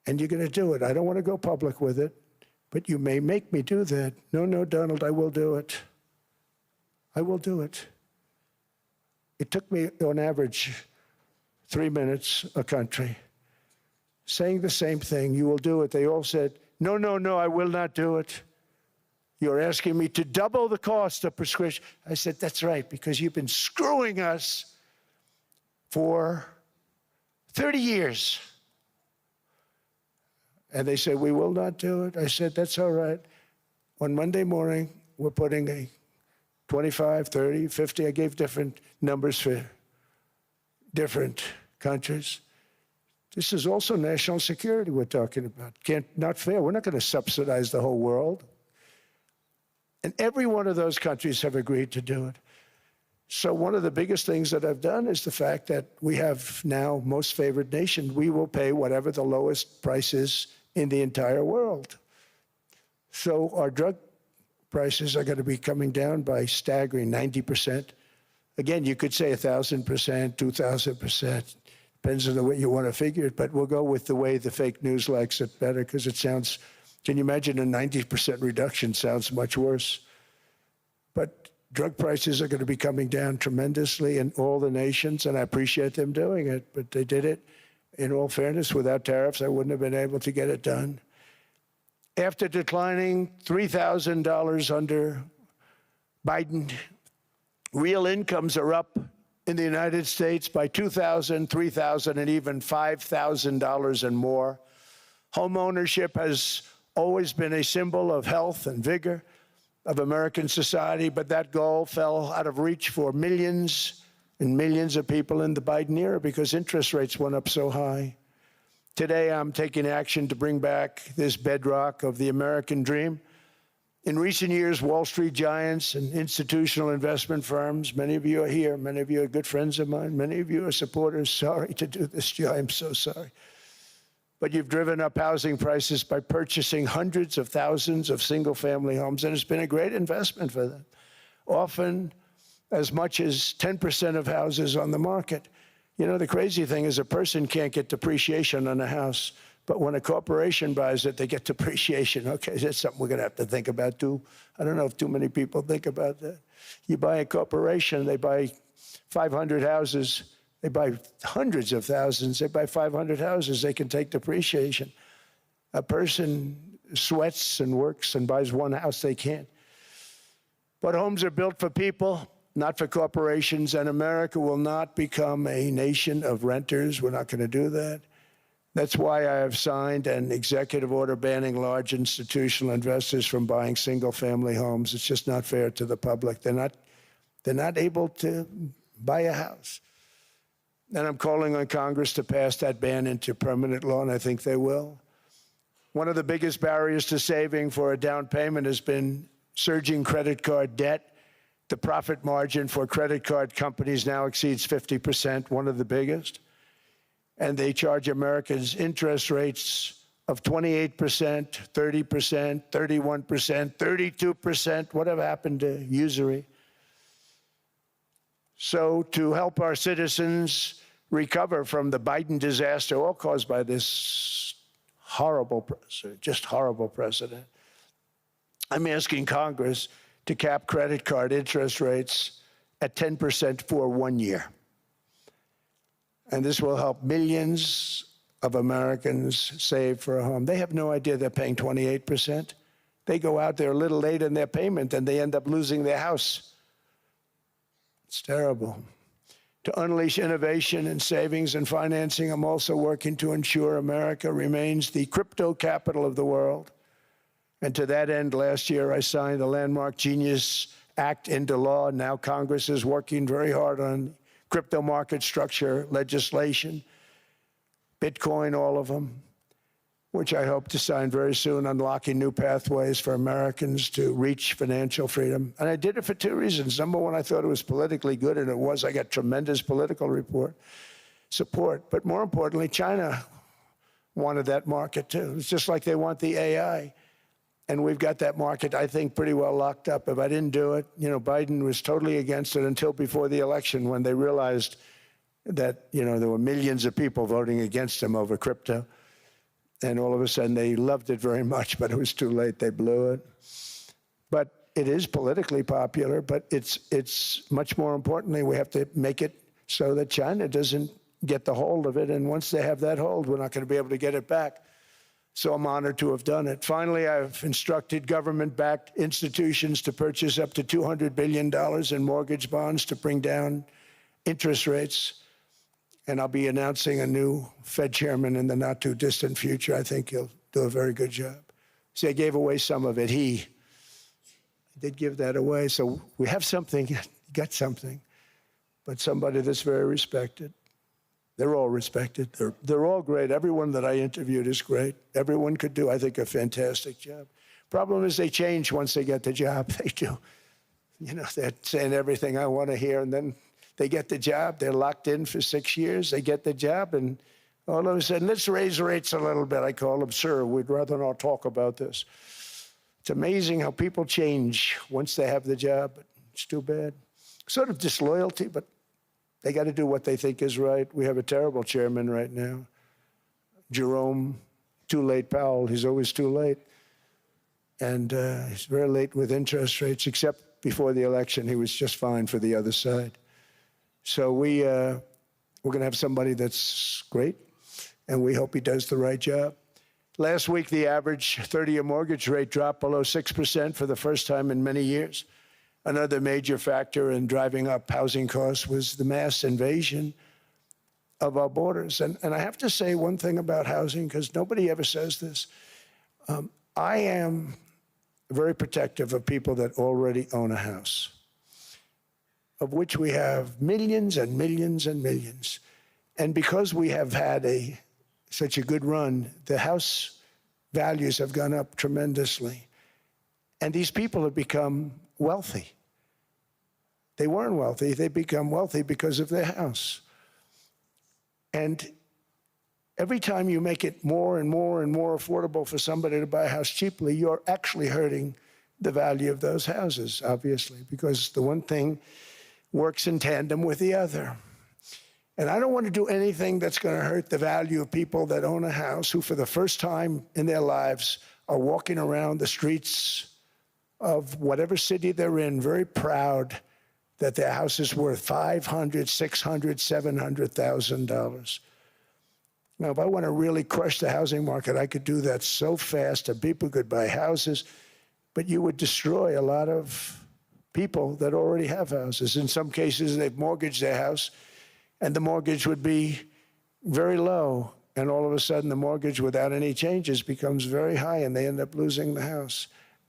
And you're going to do it. I don't want to go public with it, but you may make me do that. No, no, Donald, I will do it. I will do it. It took me, on average, 3 minutes a country, saying the same thing. You will do it. They all said, no, no, no, I will not do it. You're asking me to double the cost of prescription. I said, that's right, because you've been screwing us for 30 years. And they said, we will not do it. I said, that's all right. On Monday morning, we're putting a 25, 30, 50. I gave different numbers for different countries. This is also national security we're talking about. Not fair. We're not going to subsidize the whole world. And every one of those countries have agreed to do it. So one of the biggest things that I've done is the fact that we have now most favored nation. We will pay whatever the lowest price is in the entire world. So our drug prices are going to be coming down by staggering 90%. Again, you could say 1,000%, 2,000%. Depends on the way you want to figure it, but we'll go with the way the fake news likes it better because it sounds, can you imagine a 90% reduction sounds much worse. But drug prices are going to be coming down tremendously in all the nations, and I appreciate them doing it, but they did it, in all fairness, without tariffs. I wouldn't have been able to get it done. After declining $3,000 under Biden, real incomes are up in the United States by $2,000, $3,000, and even $5,000 and more. Home ownership has always been a symbol of health and vigor of American society, but that goal fell out of reach for millions and millions of people in the Biden era because interest rates went up so high. Today, I'm taking action to bring back this bedrock of the American dream. In recent years, Wall Street giants and institutional investment firms, many of you are here, many of you are good friends of mine, many of you are supporters. Sorry to do this to you, I'm so sorry. But you've driven up housing prices by purchasing hundreds of thousands of single-family homes, and it's been a great investment for them. Often as much as 10% of houses on the market. You know, the crazy thing is a person can't get depreciation on a house, but when a corporation buys it, they get depreciation. Okay, that's something we're going to have to think about, too. I don't know if too many people think about that. You buy a corporation, they buy 500 houses. They buy hundreds of thousands. They buy 500 houses. They can take depreciation. A person sweats and works and buys one house, they can't. But homes are built for people, not for corporations, and America will not become a nation of renters. We're not going to do that. That's why I have signed an executive order banning large institutional investors from buying single-family homes. It's just not fair to the public. They're not able to buy a house. And I'm calling on Congress to pass that ban into permanent law, and I think they will. One of the biggest barriers to saving for a down payment has been surging credit card debt. The profit margin for credit card companies now exceeds 50%, one of the biggest. And they charge Americans interest rates of 28%, 30%, 31%, 32%. Whatever happened to usury? So to help our citizens recover from the Biden disaster, all caused by this horrible, just horrible precedent, I'm asking Congress to cap credit card interest rates at 10% for 1 year. And this will help millions of Americans save for a home. They have no idea they're paying 28%. They go out there a little late in their payment and they end up losing their house. It's terrible. To unleash innovation in savings and financing, I'm also working to ensure America remains the crypto capital of the world. And to that end, last year, I signed the landmark Genius Act into law. Now Congress is working very hard on crypto market structure legislation, Bitcoin, all of them, which I hope to sign very soon, unlocking new pathways for Americans to reach financial freedom. And I did it for two reasons. Number one, I thought it was politically good, and it was. I got tremendous political support. But more importantly, China wanted that market too. It's just like they want the AI. And we've got that market, I think, pretty well locked up. If I didn't do it, Biden was totally against it until before the election, when they realized that, there were millions of people voting against him over crypto. And all of a sudden, they loved it very much, but it was too late. They blew it. But it is politically popular, but it's much more importantly, we have to make it so that China doesn't get the hold of it. And once they have that hold, we're not going to be able to get it back. So I'm honored to have done it. Finally, I've instructed government-backed institutions to purchase up to $200 billion in mortgage bonds to bring down interest rates. And I'll be announcing a new Fed chairman in the not-too-distant future. I think he'll do a very good job. See, I gave away some of it. He did give that away. So we have something, got something, but somebody that's very respected. They're all respected. They're all great. Everyone that I interviewed is great. Everyone could do, I think, a fantastic job. Problem is they change once they get the job. They do. They're saying everything I want to hear, and then they get the job. They're locked in for 6 years. They get the job, and all of a sudden, let's raise rates a little bit. I call them, sir, we'd rather not talk about this. It's amazing how people change once they have the job. But it's too bad. Sort of disloyalty, but they got to do what they think is right. We have a terrible chairman right now, Jerome Too Late Powell. He's always too late. And he's very late with interest rates, except before the election, he was just fine for the other side. So we're going to have somebody that's great, and we hope he does the right job. Last week, the average 30-year mortgage rate dropped below 6% for the first time in many years. Another major factor in driving up housing costs was the mass invasion of our borders. And I have to say one thing about housing, because nobody ever says this. I am very protective of people that already own a house, of which we have millions and millions and millions. And because we have had such a good run, the house values have gone up tremendously. And these people have become wealthy. They weren't wealthy. They become wealthy because of their house. And every time you make it more and more and more affordable for somebody to buy a house cheaply, you're actually hurting the value of those houses, obviously, because the one thing works in tandem with the other. And I don't want to do anything that's going to hurt the value of people that own a house, who for the first time in their lives are walking around the streets of whatever city they're in, very proud that their house is worth $500,000, $600,000, $700,000. Now, if I want to really crush the housing market, I could do that so fast and people could buy houses, but you would destroy a lot of people that already have houses. In some cases, they've mortgaged their house, and the mortgage would be very low, and all of a sudden the mortgage without any changes becomes very high, and they end up losing the house.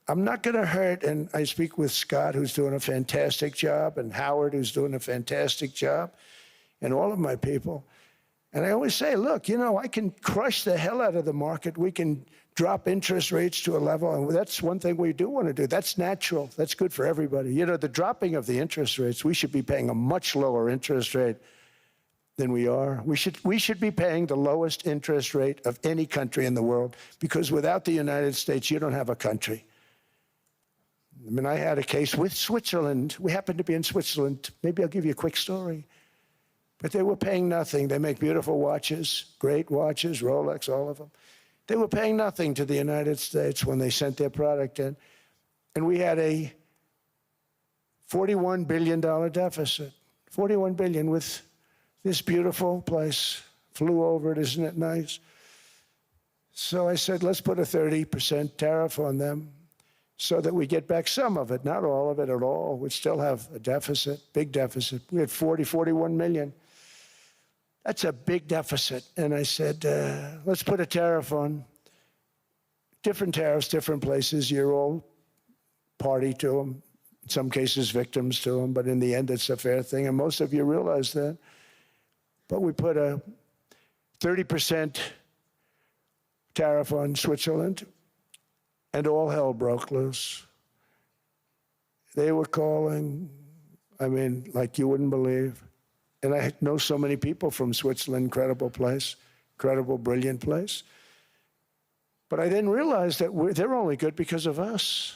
I'm not going to hurt, and I speak with Scott, who's doing a fantastic job, and Howard, who's doing a fantastic job, and all of my people. And I always say, look, I can crush the hell out of the market. We can drop interest rates to a level, and that's one thing we do want to do. That's natural. That's good for everybody. The dropping of the interest rates, we should be paying a much lower interest rate than we are. We should be paying the lowest interest rate of any country in the world, because without the United States, you don't have a country. I mean, I had a case with Switzerland. We happened to be in Switzerland. Maybe I'll give you a quick story. But they were paying nothing. They make beautiful watches, great watches, Rolex, all of them. They were paying nothing to the United States when they sent their product in. And we had a $41 billion deficit, $41 billion with this beautiful place. Flew over it, isn't it nice? So I said, let's put a 30% tariff on them so that we get back some of it, not all of it at all. We'd still have a deficit, big deficit. We had 41 million. That's a big deficit. And I said, let's put a tariff on. Different tariffs, different places. You're all party to them. In some cases, victims to them. But in the end, it's a fair thing. And most of you realize that. But we put a 30% tariff on Switzerland, and all hell broke loose. They were calling, I mean, like you wouldn't believe. And I know so many people from Switzerland, incredible place, incredible, brilliant place. But I didn't realize that they're only good because of us.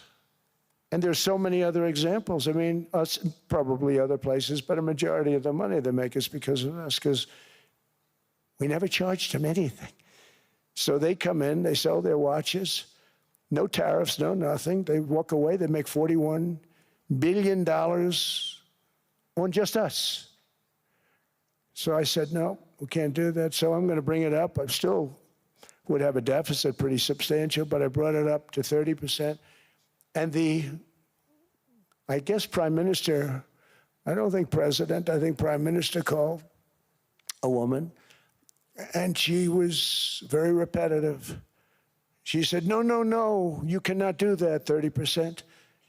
And there's so many other examples. I mean, us, probably other places, but a majority of the money they make is because of us, because we never charged them anything. So they come in, they sell their watches, no tariffs, no nothing. They walk away, they make $41 billion on just us. So I said, no, we can't do that. So I'm going to bring it up. I still would have a deficit pretty substantial, but I brought it up to 30%. And I guess Prime Minister, I don't think President, I think Prime Minister called a woman, and she was very repetitive. She said, no, no, no, you cannot do that, 30%.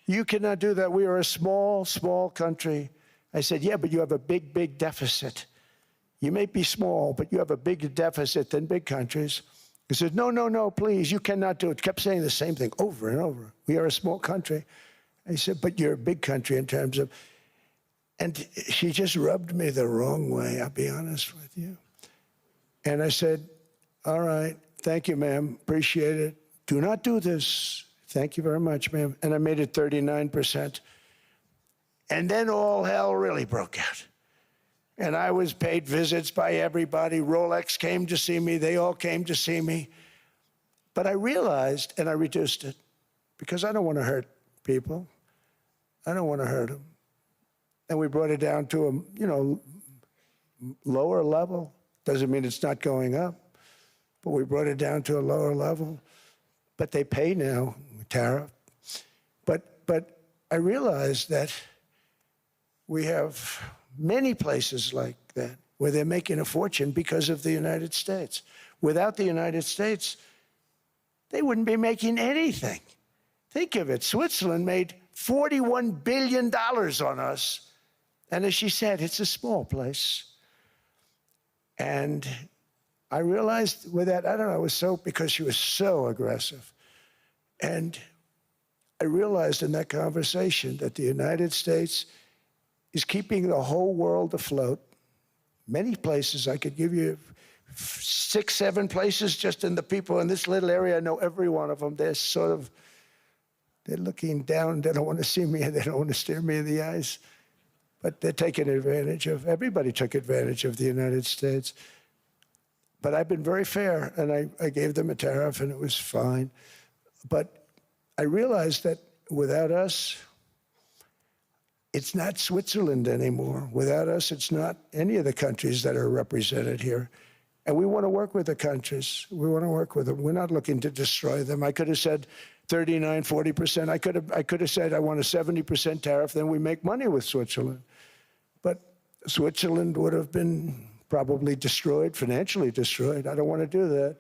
You cannot do that. We are a small, small country. I said, yeah, but you have a big, big deficit. You may be small, but you have a bigger deficit than big countries. He said, no, no, no, please, you cannot do it. Kept saying the same thing over and over. We are a small country. I said, but you're a big country in terms of, and she just rubbed me the wrong way, I'll be honest with you. And I said, all right, thank you, ma'am, appreciate it. Do not do this. Thank you very much, ma'am. And I made it 39%. And then all hell really broke out. And I was paid visits by everybody. Rolex came to see me. They all came to see me. But I realized, and I reduced it, because I don't want to hurt people. I don't want to hurt them. And we brought it down to a, lower level. Doesn't mean it's not going up, but we brought it down to a lower level. But they pay now, tariff. But I realized that we have many places like that where they're making a fortune because of the United States. Without the United States, they wouldn't be making anything. Think of it. Switzerland made $41 billion on us. And as she said, it's a small place. And I realized with that, I don't know, it was so, because she was so aggressive. And I realized in that conversation that the United States is keeping the whole world afloat. Many places, I could give you 6, 7 places just in the people in this little area. I know every one of them. They're looking down. They don't want to see me. They don't want to stare me in the eyes. But they're taking advantage of, everybody took advantage of the United States. But I've been very fair, and I gave them a tariff, and it was fine. But I realized that without us, it's not Switzerland anymore. Without us, it's not any of the countries that are represented here. And we want to work with the countries. We want to work with them. We're not looking to destroy them. I could have said 39, 40%. I could have said I want a 70% tariff, then we make money with Switzerland. But Switzerland would have been probably destroyed, financially destroyed. I don't want to do that.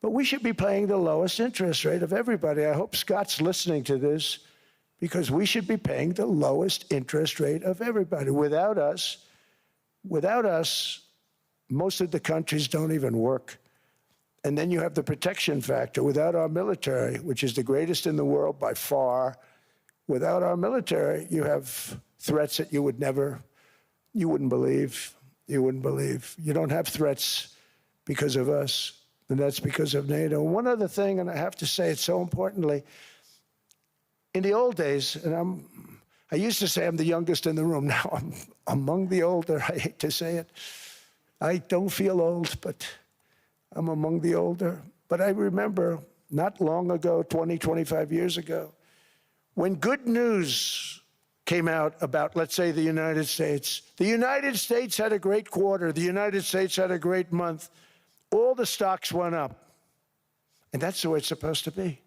But we should be paying the lowest interest rate of everybody. I hope Scott's listening to this, because we should be paying the lowest interest rate of everybody. Without us, most of the countries don't even work. And then you have the protection factor. Without our military, which is the greatest in the world by far, without our military, you have threats that you wouldn't believe. You wouldn't believe. You don't have threats because of us, and that's because of NATO. One other thing, and I have to say it so importantly, in the old days, and I used to say I'm the youngest in the room. Now I'm among the older. I hate to say it. I don't feel old, but I'm among the older. But I remember not long ago, 20, 25 years ago, when good news came out about, let's say, the United States. The United States had a great quarter. The United States had a great month. All the stocks went up. And that's the way it's supposed to be.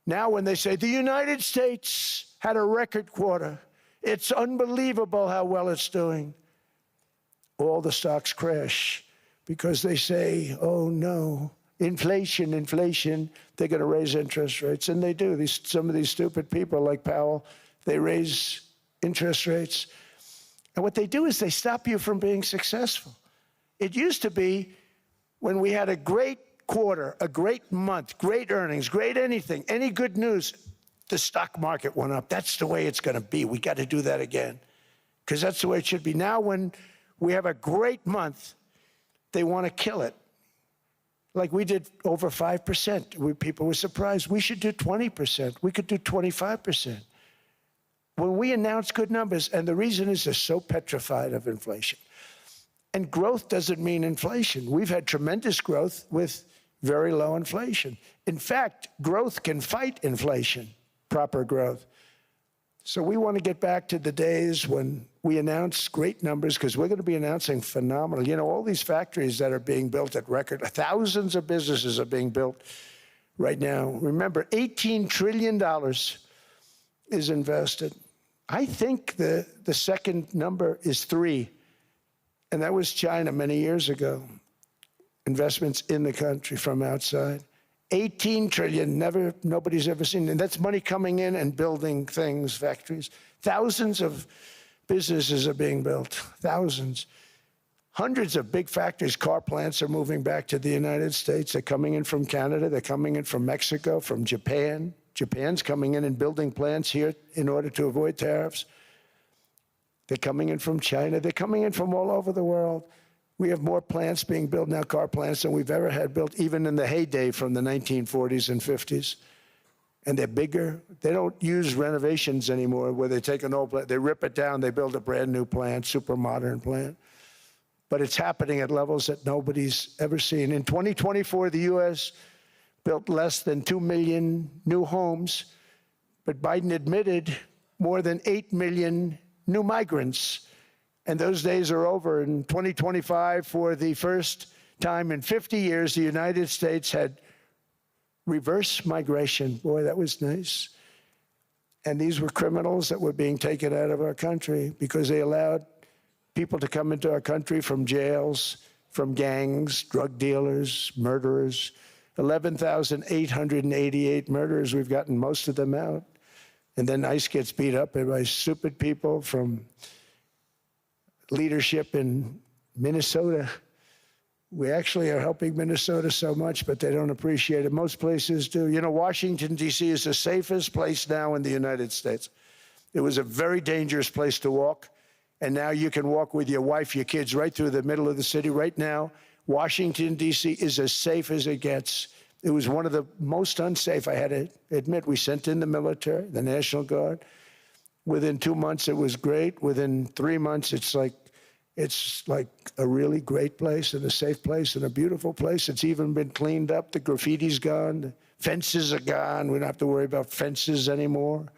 Now when they say the United States had a record quarter, it's unbelievable how well it's doing, all the stocks crash because they say, oh no, inflation, inflation, they're going to raise interest rates. And they do. Some of these stupid people like Powell, they raise interest rates. And what they do is they stop you from being successful. It used to be when we had a great quarter, a great month, great earnings, great anything, any good news, the stock market went up. That's the way it's going to be. We got to do that again because that's the way it should be. Now when we have a great month, they want to kill it. Like we did over 5%. People were surprised. We should do 20%. We could do 25%. When we announce good numbers, and the reason is they're so petrified of inflation. And growth doesn't mean inflation. We've had tremendous growth with very low inflation. In fact, growth can fight inflation, proper growth. So we want to get back to the days when we announce great numbers, because we're going to be announcing phenomenal. You know, all these factories that are being built at record, thousands of businesses are being built right now. Remember, $18 trillion is invested. I think the second number is 3. And that was China many years ago. Investments in the country from outside. 18 trillion, nobody's ever seen. And that's money coming in and building things, factories. Thousands of businesses are being built, thousands. Hundreds of big factories, car plants are moving back to the United States. They're coming in from Canada, they're coming in from Mexico, from Japan. Japan's coming in and building plants here in order to avoid tariffs. They're coming in from China. They're coming in from all over the world. We have more plants being built now, car plants, than we've ever had built, even in the heyday from the 1940s and 50s. And they're bigger. They don't use renovations anymore where they take an old plant, they rip it down, they build a brand new plant, super modern plant. But it's happening at levels that nobody's ever seen. In 2024, the U.S. built less than 2 million new homes, but Biden admitted more than 8 million new migrants. And those days are over. In 2025, for the first time in 50 years, the United States had reverse migration. Boy, that was nice. And these were criminals that were being taken out of our country because they allowed people to come into our country from jails, from gangs, drug dealers, murderers. 11,888 murderers. We've gotten most of them out. And then ICE gets beat up by stupid people from leadership in Minnesota. We actually are helping Minnesota so much, but they don't appreciate it. Most places do. You know, Washington, D.C. is the safest place now in the United States. It was a very dangerous place to walk, and now you can walk with your wife, your kids, right through the middle of the city. Right now, Washington, D.C. is as safe as it gets. It was one of the most unsafe, I had to admit. We sent in the military, the National Guard. Within 2 months, it was great. Within 3 months, it's like a really great place and a safe place and a beautiful place. It's even been cleaned up. The graffiti's gone. The fences are gone. We don't have to worry about fences anymore.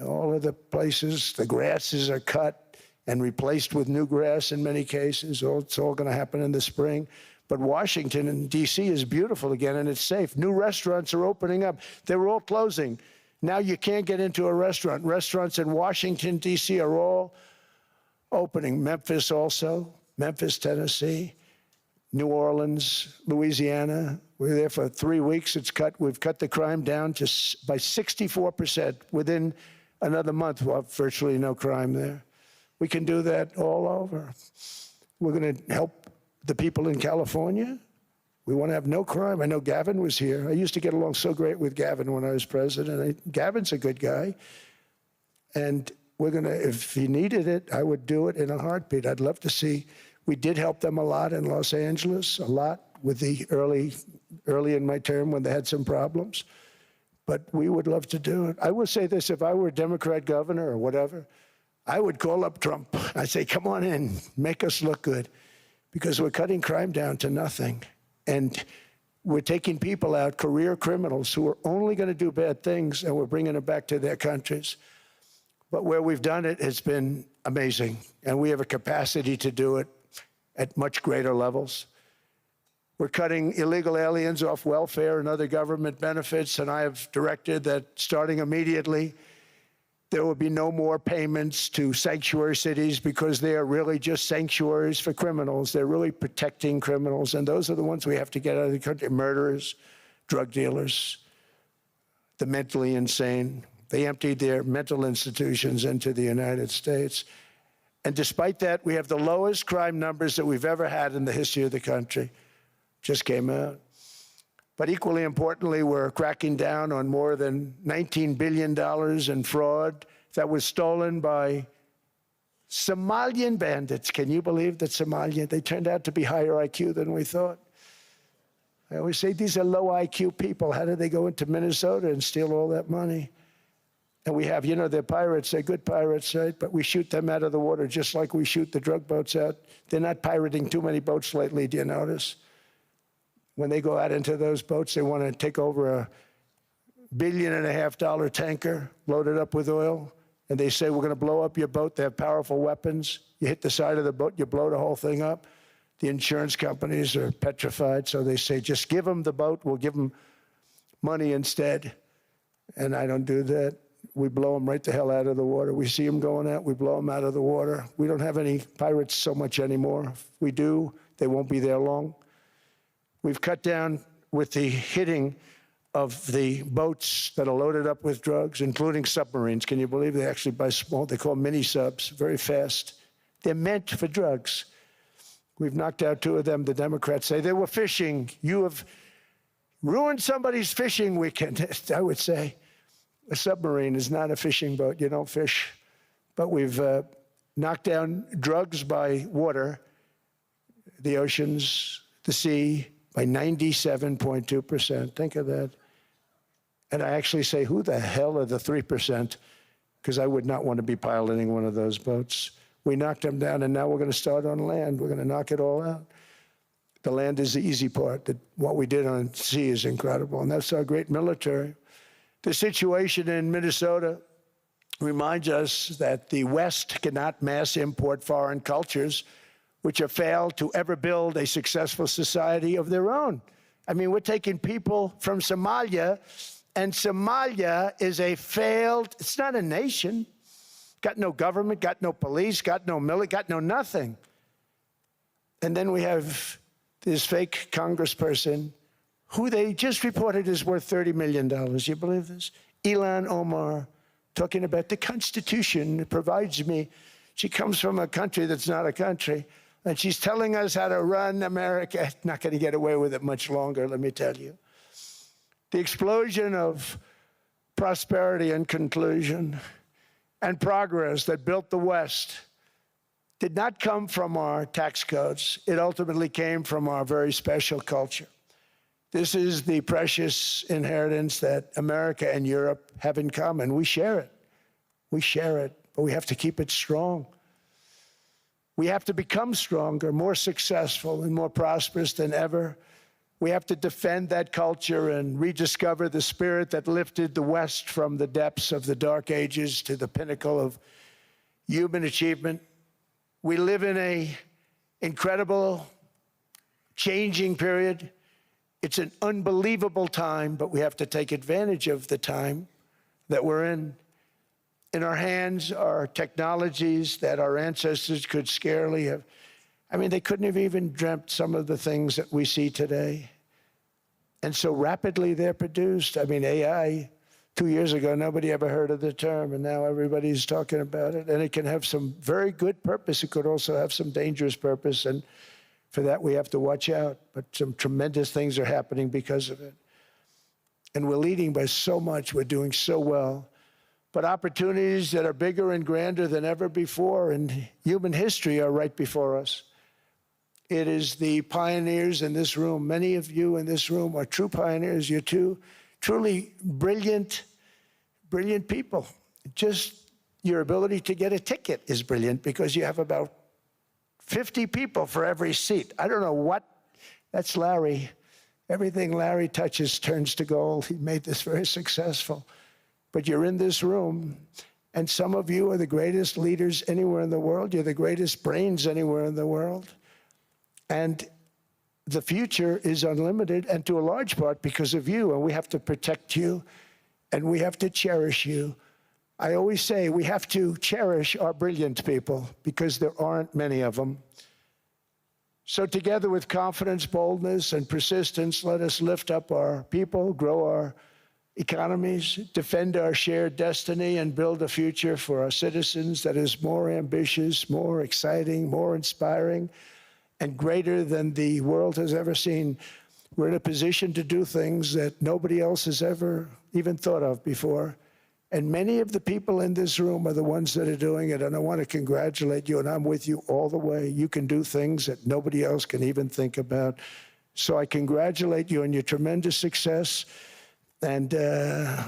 All of the places, the grasses are cut and replaced with new grass in many cases. It's all going to happen in the spring. But Washington and D.C. is beautiful again, and it's safe. New restaurants are opening up. They were all closing. Now you can't get into a restaurant. Restaurants in Washington, D.C. are all opening. Memphis also, Memphis, Tennessee, New Orleans, Louisiana. We're there for 3 weeks. We've cut the crime down by 64%. Within another month, we'll have virtually no crime there. We can do that all over. We're going to help the people in California. We want to have no crime. I know Gavin was here. I used to get along so great with Gavin when I was president. Gavin's a good guy. And we're going to, if he needed it, I would do it in a heartbeat. I'd love to see. We did help them a lot in Los Angeles, a lot with the early in my term when they had some problems. But we would love to do it. I will say this, if I were a Democrat governor or whatever, I would call up Trump. I'd say, come on in, make us look good. Because we're cutting crime down to nothing. And we're taking people out, career criminals, who are only going to do bad things, and we're bringing them back to their countries. But where we've done it, it's been amazing. And we have a capacity to do it at much greater levels. We're cutting illegal aliens off welfare and other government benefits, and I have directed that starting immediately, there will be no more payments to sanctuary cities because they are really just sanctuaries for criminals. They're really protecting criminals, and those are the ones we have to get out of the country: murderers, drug dealers, the mentally insane. They emptied their mental institutions into the United States. And despite that, we have the lowest crime numbers that we've ever had in the history of the country. Just came out. But equally importantly, we're cracking down on more than $19 billion in fraud that was stolen by Somalian bandits. Can you believe that they turned out to be higher IQ than we thought? I always say these are low IQ people. How did they go into Minnesota and steal all that money? And we have, they're pirates, they're good pirates, right? But we shoot them out of the water just like we shoot the drug boats out. They're not pirating too many boats lately, do you notice? When they go out into those boats, they want to take over $1.5 billion tanker loaded up with oil, and they say, we're going to blow up your boat. They have powerful weapons. You hit the side of the boat, you blow the whole thing up. The insurance companies are petrified, so they say, just give them the boat, we'll give them money instead. And I don't do that. We blow them right the hell out of the water. We see them going out, we blow them out of the water. We don't have any pirates so much anymore. If we do, they won't be there long. We've cut down with the hitting of the boats that are loaded up with drugs, including submarines. Can you believe they actually buy small, they call mini subs, very fast. They're meant for drugs. We've knocked out 2 of them. The Democrats say they were fishing. You have ruined somebody's fishing weekend, I would say. A submarine is not a fishing boat. You don't fish. But we've knocked down drugs by water, the oceans, the sea, by 97.2%. Think of that. And I actually say, who the hell are the 3%? Because I would not want to be piloting one of those boats. We knocked them down, and now we're going to start on land. We're going to knock it all out. The land is the easy part. What we did on sea is incredible, and that's our great military. The situation in Minnesota reminds us that the West cannot mass import foreign cultures which have failed to ever build a successful society of their own. I mean, we're taking people from Somalia, and Somalia is a failed, it's not a nation. Got no government, got no police, got no military, got no nothing. And then we have this fake congressperson who they just reported is worth $30 million. You believe this? Ilhan Omar, talking about the Constitution provides me. She comes from a country that's not a country, and she's telling us how to run America. Not going to get away with it much longer, let me tell you. The explosion of prosperity and conclusion and progress that built the West did not come from our tax codes. It ultimately came from our very special culture. This is the precious inheritance that America and Europe have in common. We share it. We share it, but we have to keep it strong. We have to become stronger, more successful, and more prosperous than ever. We have to defend that culture and rediscover the spirit that lifted the West from the depths of the Dark Ages to the pinnacle of human achievement. We live in an incredible, changing period. It's an unbelievable time, but we have to take advantage of the time that we're in. In our hands are technologies that our ancestors could scarcely have. I mean, they couldn't have even dreamt some of the things that we see today. And so rapidly they're produced. I mean, AI, 2 years ago, nobody ever heard of the term, and now everybody's talking about it. And it can have some very good purpose. It could also have some dangerous purpose, and for that we have to watch out. But some tremendous things are happening because of it. And we're leading by so much. We're doing so well. But opportunities that are bigger and grander than ever before in human history are right before us. It is the pioneers in this room. Many of you in this room are true pioneers. You're truly brilliant people. Just your ability to get a ticket is brilliant because you have about 50 people for every seat. I don't know what, that's Larry. Everything Larry touches turns to gold. He made this very successful. But you're in this room, And some of you are the greatest leaders anywhere in the world. You're the greatest brains anywhere in the world. And the future is unlimited, and to a large part because of you. And we have to protect you, and we have to cherish you. I always say we have to cherish our brilliant people because there aren't many of them. So together with confidence, boldness, and persistence, let us lift up our people, grow our economies, defend our shared destiny, and build a future for our citizens that is more ambitious, more exciting, more inspiring, and greater than the world has ever seen. We're in a position to do things that nobody else has ever even thought of before. And many of the people in this room are the ones that are doing it, and I want to congratulate you, and I'm with you all the way. You can do things that nobody else can even think about. So I congratulate you on your tremendous success. And the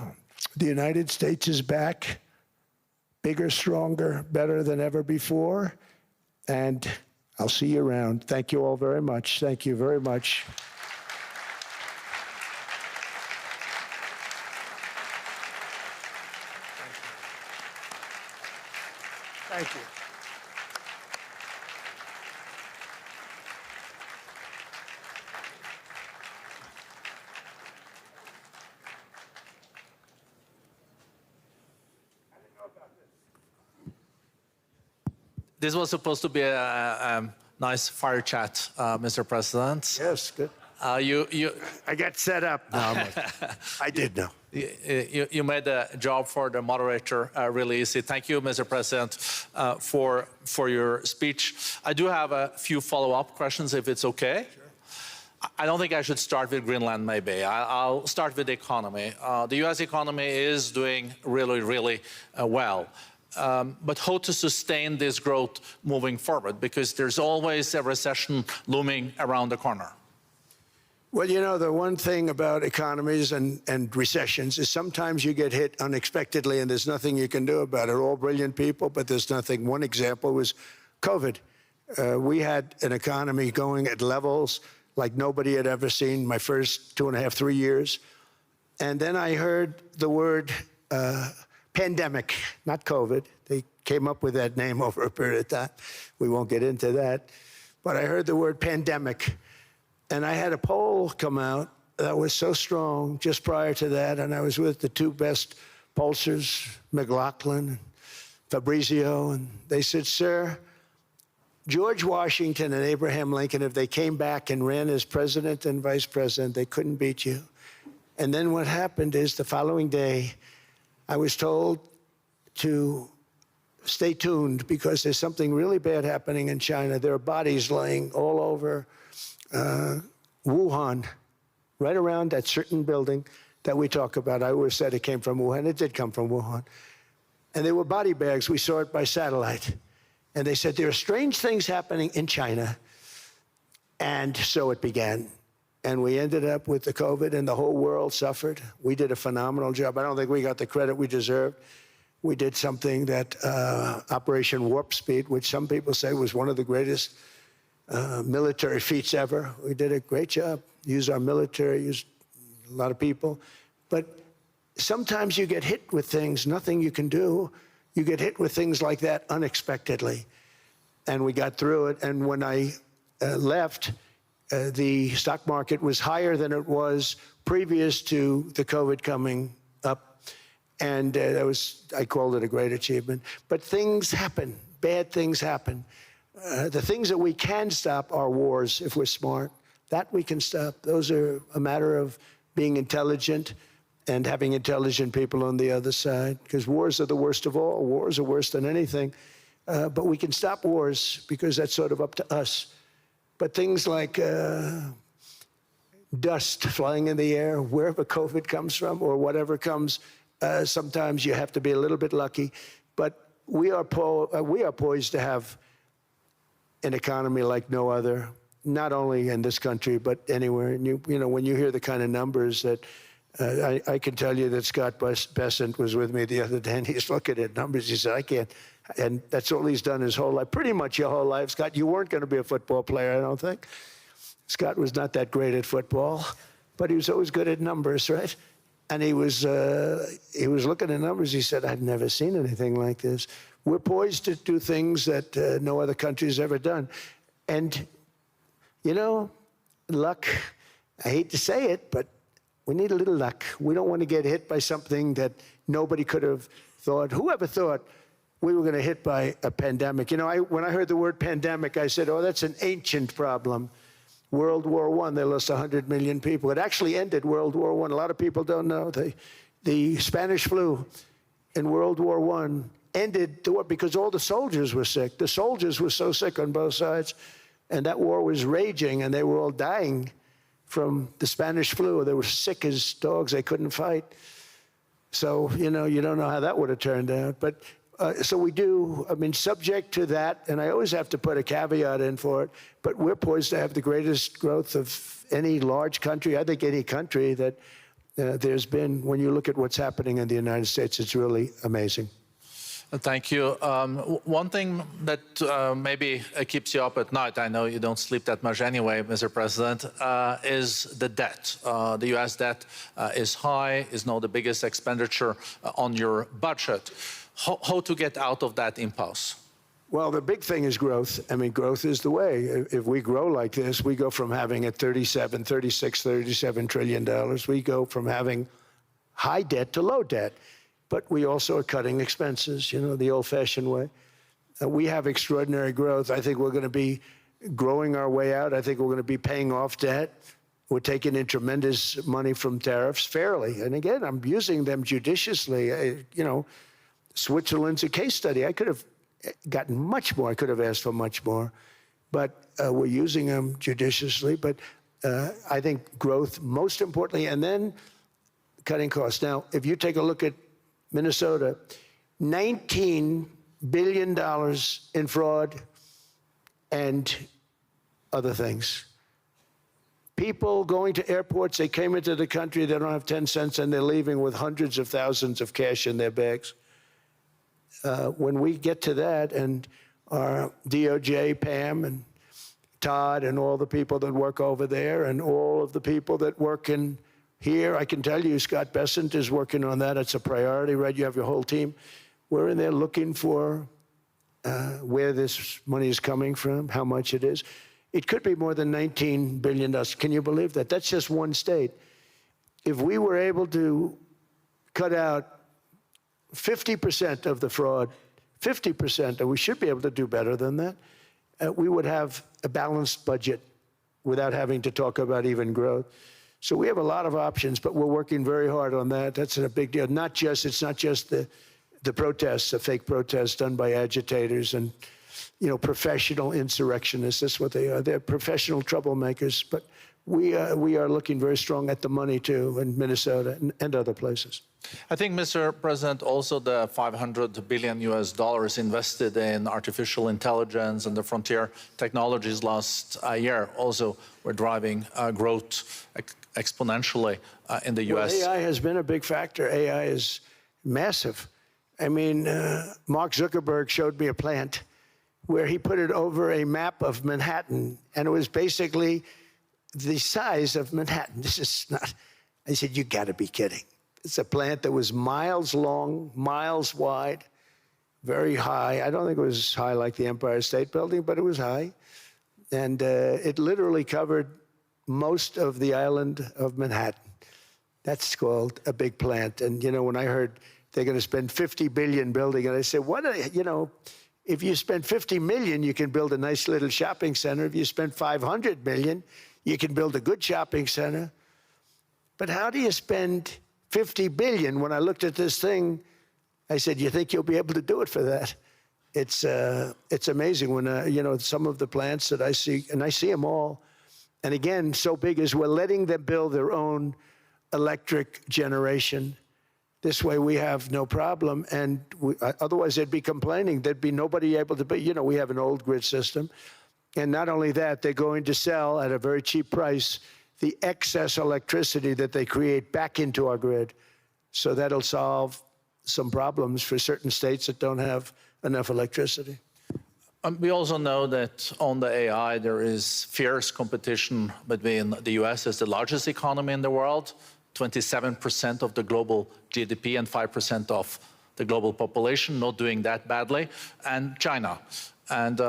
United States is back, bigger, stronger, better than ever before. And I'll see you around. Thank you all very much. Thank you very much. Thank you. This was supposed to be a nice fire chat, Mr. President. Yes, good. I got set up. No, I did know. You made the job for the moderator really easy. Thank you, Mr. President, for your speech. I do have a few follow-up questions, if it's okay. Sure. I don't think I should start with Greenland, maybe. I'll start with the economy. The U.S. economy is doing really, really well. But how to sustain this growth moving forward? Because there's always a recession looming around the corner. Well, you know, the one thing about economies and recessions is sometimes you get hit unexpectedly and there's nothing you can do about it. All brilliant people, but there's nothing. One example was COVID. We had an economy going at levels like nobody had ever seen my first 2.5, 3 years. And then I heard the word pandemic, not COVID. They came up with that name over a period of time. We won't get into that. But I heard the word pandemic. And I had a poll come out that was so strong just prior to that, and I was with the two best pollsters, McLaughlin and Fabrizio, and they said, sir, George Washington and Abraham Lincoln, if they came back and ran as president and vice president, they couldn't beat you. And then what happened is the following day, I was told to stay tuned because there's something really bad happening in China. There are bodies laying all over Wuhan, right around that certain building that we talk about. I always said it came from Wuhan. It did come from Wuhan. And they were body bags. We saw it by satellite. And they said, there are strange things happening in China. And so it began. And we ended up with the COVID, and the whole world suffered. We did a phenomenal job. I don't think we got the credit we deserved. We did something that Operation Warp Speed, which some people say was one of the greatest military feats ever. We did a great job. Used our military, used a lot of people. But sometimes you get hit with things, nothing you can do. You get hit with things like that unexpectedly. And we got through it. And when I left, the stock market was higher than it was previous to the COVID coming up. And I called it a great achievement. But things happen, bad things happen. The things that we can stop are wars if we're smart. That we can stop. Those are a matter of being intelligent and having intelligent people on the other side, because wars are the worst of all. Wars are worse than anything. But we can stop wars because that's sort of up to us. But things like dust flying in the air, wherever COVID comes from or whatever comes, sometimes you have to be a little bit lucky. But we are poised to have an economy like no other, not only in this country, but anywhere. And you know, when you hear the kind of numbers that I can tell you that Scott Bessent was with me the other day, and he's looking at numbers. He said, I can't. And that's all he's done his whole life, pretty much your whole life. Scott, you weren't going to be a football player, I don't think. Scott was not that great at football, but he was always good at numbers, right? And he was looking at numbers. He said, I've never seen anything like this. We're poised to do things that no other country has ever done. And, you know, luck, I hate to say it, but we need a little luck. We don't want to get hit by something that nobody could have thought. Whoever thought we were going to hit by a pandemic? You know, when I heard the word pandemic, I said, oh, that's an ancient problem. World War I, they lost 100 million people. It actually ended World War I. A lot of people don't know. The Spanish flu in World War I ended the war because all the soldiers were sick. The soldiers were so sick on both sides, and that war was raging, and they were all dying from the Spanish flu. They were sick as dogs. They couldn't fight. So, you know, you don't know how that would have turned out. But so we do, I mean, subject to that, and I always have to put a caveat in for it, but we're poised to have the greatest growth of any large country, I think any country that there's been. When you look at what's happening in the United States, it's really amazing. Thank you. One thing that maybe keeps you up at night, I know you don't sleep that much anyway, Mr. President, is the debt. The U.S. debt is high, is now the biggest expenditure on your budget. How to get out of that impasse? Well, the big thing is growth. I mean, growth is the way. If we grow like this, we go from having at $37 trillion. We go from having high debt to low debt. But we also are cutting expenses, you know, the old-fashioned way. We have extraordinary growth. I think we're going to be growing our way out. I think we're going to be paying off debt. We're taking in tremendous money from tariffs fairly. And again, I'm using them judiciously. You know, Switzerland's a case study. I could have gotten much more. I could have asked for much more. But we're using them judiciously. But I think growth, most importantly, and then cutting costs. Now, if you take a look at Minnesota, $19 billion in fraud and other things. People going to airports, they came into the country, they don't have 10 cents, and they're leaving with hundreds of thousands of cash in their bags. When we get to that, and our DOJ, Pam, and Todd, and all the people that work over there, and all of the people that work in here, I can tell you, Scott Bessent is working on that. It's a priority, right? You have your whole team. We're in there looking for where this money is coming from, how much it is. It could be more than $19 billion. Can you believe that? That's just one state. If we were able to cut out 50% of the fraud, 50%, and we should be able to do better than that, we would have a balanced budget without having to talk about even growth. So we have a lot of options, but we're working very hard on that. That's a big deal. It's not just the protests, the fake protests done by agitators and, you know, professional insurrectionists. That's what they are. They're professional troublemakers. But we are looking very strong at the money too in Minnesota and other places. I think, Mr. President, also the $500 billion invested in artificial intelligence and the frontier technologies last year also were driving growth exponentially in the U.S. Well, AI has been a big factor. AI is massive. I mean, Mark Zuckerberg showed me a plant where he put it over a map of Manhattan, and it was basically the size of Manhattan. This is not, I said, you got to be kidding. It's a plant that was miles long, miles wide, very high. I don't think it was high like the Empire State Building, but it was high. And it literally covered most of the island of Manhattan. That's called a big plant. And, you know, when I heard they're going to spend $50 billion building it, I said, you know, if you spend $50 million, you can build a nice little shopping center. If you spend $500 million, you can build a good shopping center. But how do you spend $50 billion? When I looked at this thing, I said, you think you'll be able to do it for that? It's amazing when, you know, some of the plants that I see, and I see them all, and again, so big is we're letting them build their own electric generation. This way we have no problem, and otherwise they'd be complaining. There'd be nobody able to, you know, we have an old grid system. And not only that, they're going to sell at a very cheap price the excess electricity that they create back into our grid. So that'll solve some problems for certain states that don't have enough electricity. We also know that on the AI, there is fierce competition between the U.S. as the largest economy in the world 27% of the global GDP and 5% of the global population, not doing that badly, and China. And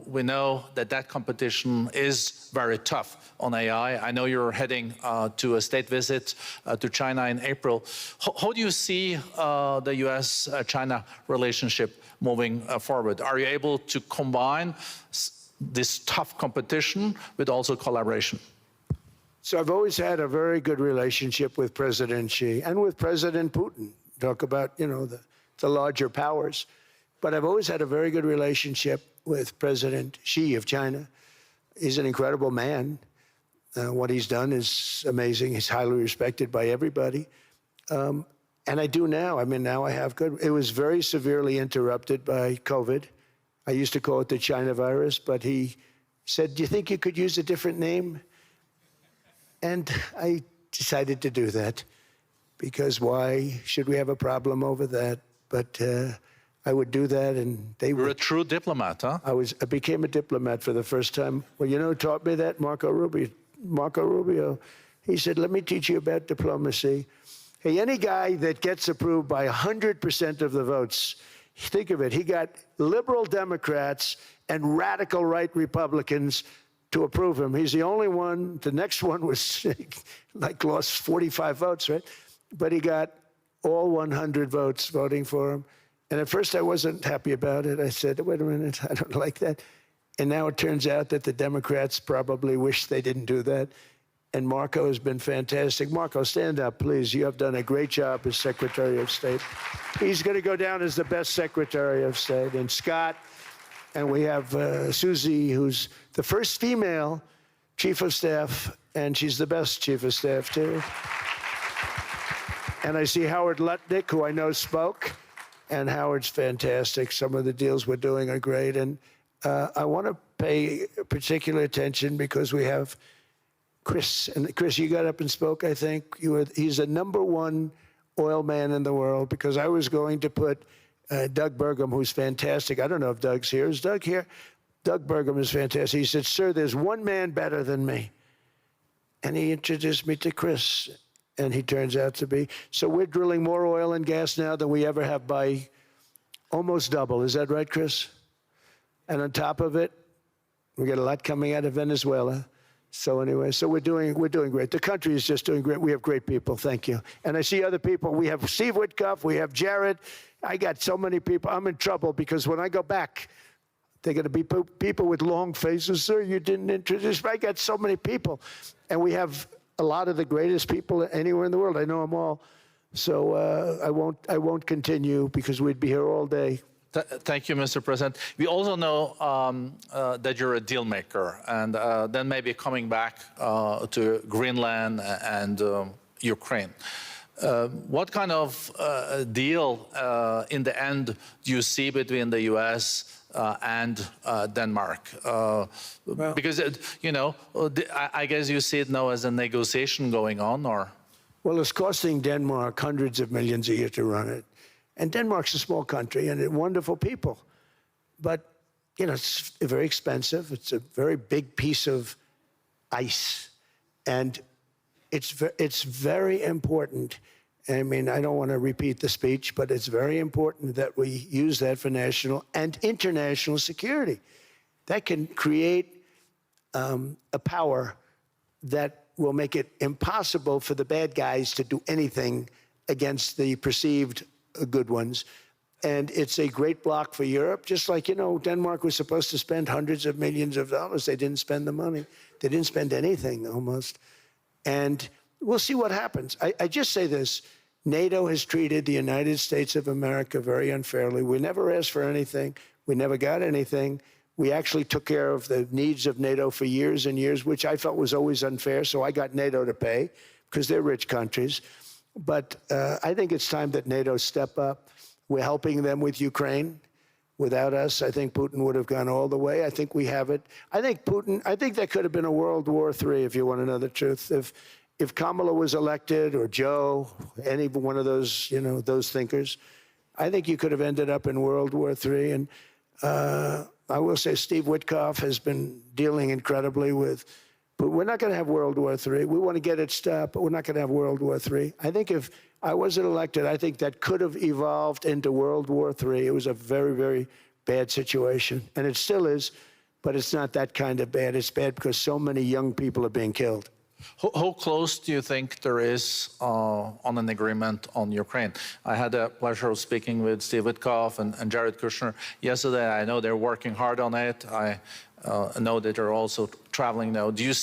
we know that that competition is very tough on AI. I know you're heading to a state visit to China in April. How do you see the US-China relationship moving forward? Are you able to combine this tough competition with also collaboration? So I've always had a very good relationship with President Xi and with President Putin. Talk about, you know, the larger powers. But I've always had a very good relationship with President Xi of China. He's an incredible man. What he's done is amazing. He's highly respected by everybody. And I do now. I mean, now I have good. It was very severely interrupted by COVID. I used to call it the China virus, but he said, "Do you think you could use a different name?" And I decided to do that, because why should we have a problem over that? But I would do that, and they were... You're a true diplomat, huh? I became a diplomat for the first time. Well, you know who taught me that? Marco Rubio. Marco Rubio. He said, "Let me teach you about diplomacy. Hey, any guy that gets approved by 100% of the votes, think of it, he got liberal Democrats and radical right Republicans to approve him. He's the only one. The next one was like lost 45 votes, right? But he got all 100 votes voting for him. And at first I wasn't happy about it. I said, wait a minute, I don't like that. And now it turns out that the Democrats probably wish they didn't do that. And Marco has been fantastic. Marco, stand up, please. You have done a great job as Secretary of State. He's going to go down as the best Secretary of State. And Scott, and we have Susie, who's the first female Chief of Staff, and she's the best Chief of Staff, too. And I see Howard Lutnick, who I know spoke, and Howard's fantastic. Some of the deals we're doing are great. And I want to pay particular attention because we have Chris. And Chris, you got up and spoke, I think. He's the #1 oil man in the world, because I was going to put Doug Burgum, who's fantastic. I don't know if Doug's here. Is Doug here? Doug Burgum is fantastic. He said, "Sir, there's one man better than me." And he introduced me to Chris, and he turns out to be. So we're drilling more oil and gas now than we ever have, by almost double. Is that right, Chris? And on top of it, we get a lot coming out of Venezuela. So anyway, so we're doing great. The country is just doing great. We have great people. Thank you. And I see other people. We have Steve Witkoff. We have Jared. I got so many people. I'm in trouble because when I go back, they're going to be people with long faces. "Sir, you didn't introduce me." I got so many people. And we have a lot of the greatest people anywhere in the world. I know them all. So I won't continue because we'd be here all day. Thank you, Mr. President. We also know that you're a deal maker, and then maybe coming back to Greenland and Ukraine. What kind of deal in the end do you see between the U.S. And Denmark? Because, you know, I guess you see it now as a negotiation going on, or? Well, it's costing Denmark hundreds of millions a year to run it. And Denmark's a small country and wonderful people. But, you know, it's very expensive. It's a very big piece of ice. And it's very important. I mean, I don't want to repeat the speech, but it's very important that we use that for national and international security. That can create a power that will make it impossible for the bad guys to do anything against the perceived good ones. And it's a great block for Europe. Just like, you know, Denmark was supposed to spend hundreds of millions of dollars. They didn't spend the money. They didn't spend anything, almost. And we'll see what happens. I just say this. NATO has treated the United States of America very unfairly. We never asked for anything. We never got anything. We actually took care of the needs of NATO for years and years, which I felt was always unfair. So I got NATO to pay because they're rich countries. But I think it's time that NATO step up. We're helping them with Ukraine. Without us, I think Putin would have gone all the way. I think we have it. I think there could have been a World War III, if you want to know the truth. If Kamala was elected, or Joe, any one of those, you know, those thinkers, I think you could have ended up in World War III. And I will say Steve Witkoff has been dealing incredibly with But we're not going to have World War III. We want to get it stopped, but we're not going to have World War III. I think if I wasn't elected, I think that could have evolved into World War III. It was a very, very bad situation, and it still is, but it's not that kind of bad. It's bad because so many young people are being killed. How close do you think there is on an agreement on Ukraine? I had the pleasure of speaking with Steve Witkoff and Jared Kushner yesterday. I know they're working hard on it. I know that they're also traveling now. Do you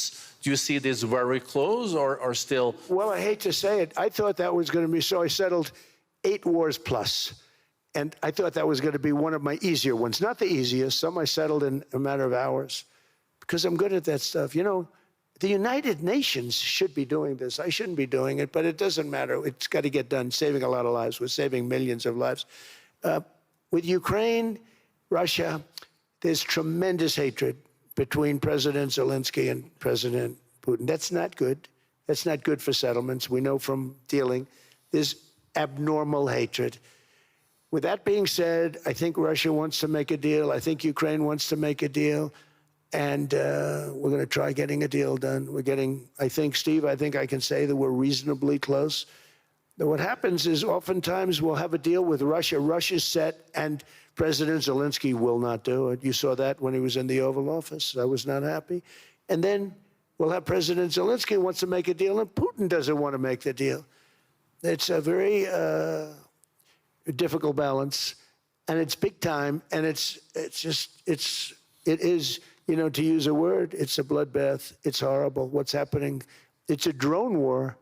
see this very close or still? Well, I hate to say it. I thought that was going to be so. I settled 8 wars plus. And I thought that was going to be one of my easier ones. Not the easiest. Some I settled in a matter of hours because I'm good at that stuff. You know, the United Nations should be doing this. I shouldn't be doing it, but it doesn't matter. It's got to get done, saving a lot of lives. We're saving millions of lives. With Ukraine, Russia, there's tremendous hatred between President Zelensky and President Putin. That's not good. That's not good for settlements. We know from dealing. There's abnormal hatred. With that being said, I think Russia wants to make a deal. I think Ukraine wants to make a deal. And we're going to try getting a deal done. We're getting, I think, Steve, I think I can say that we're reasonably close. But what happens is oftentimes we'll have a deal with Russia. Russia's set, and President Zelensky will not do it. You saw that when he was in the Oval Office. I was not happy. And then we'll have President Zelensky wants to make a deal, and Putin doesn't want to make the deal. It's a very difficult balance, and it's big time, and it is, you know, to use a word, it's a bloodbath. It's horrible what's happening. It's a drone war.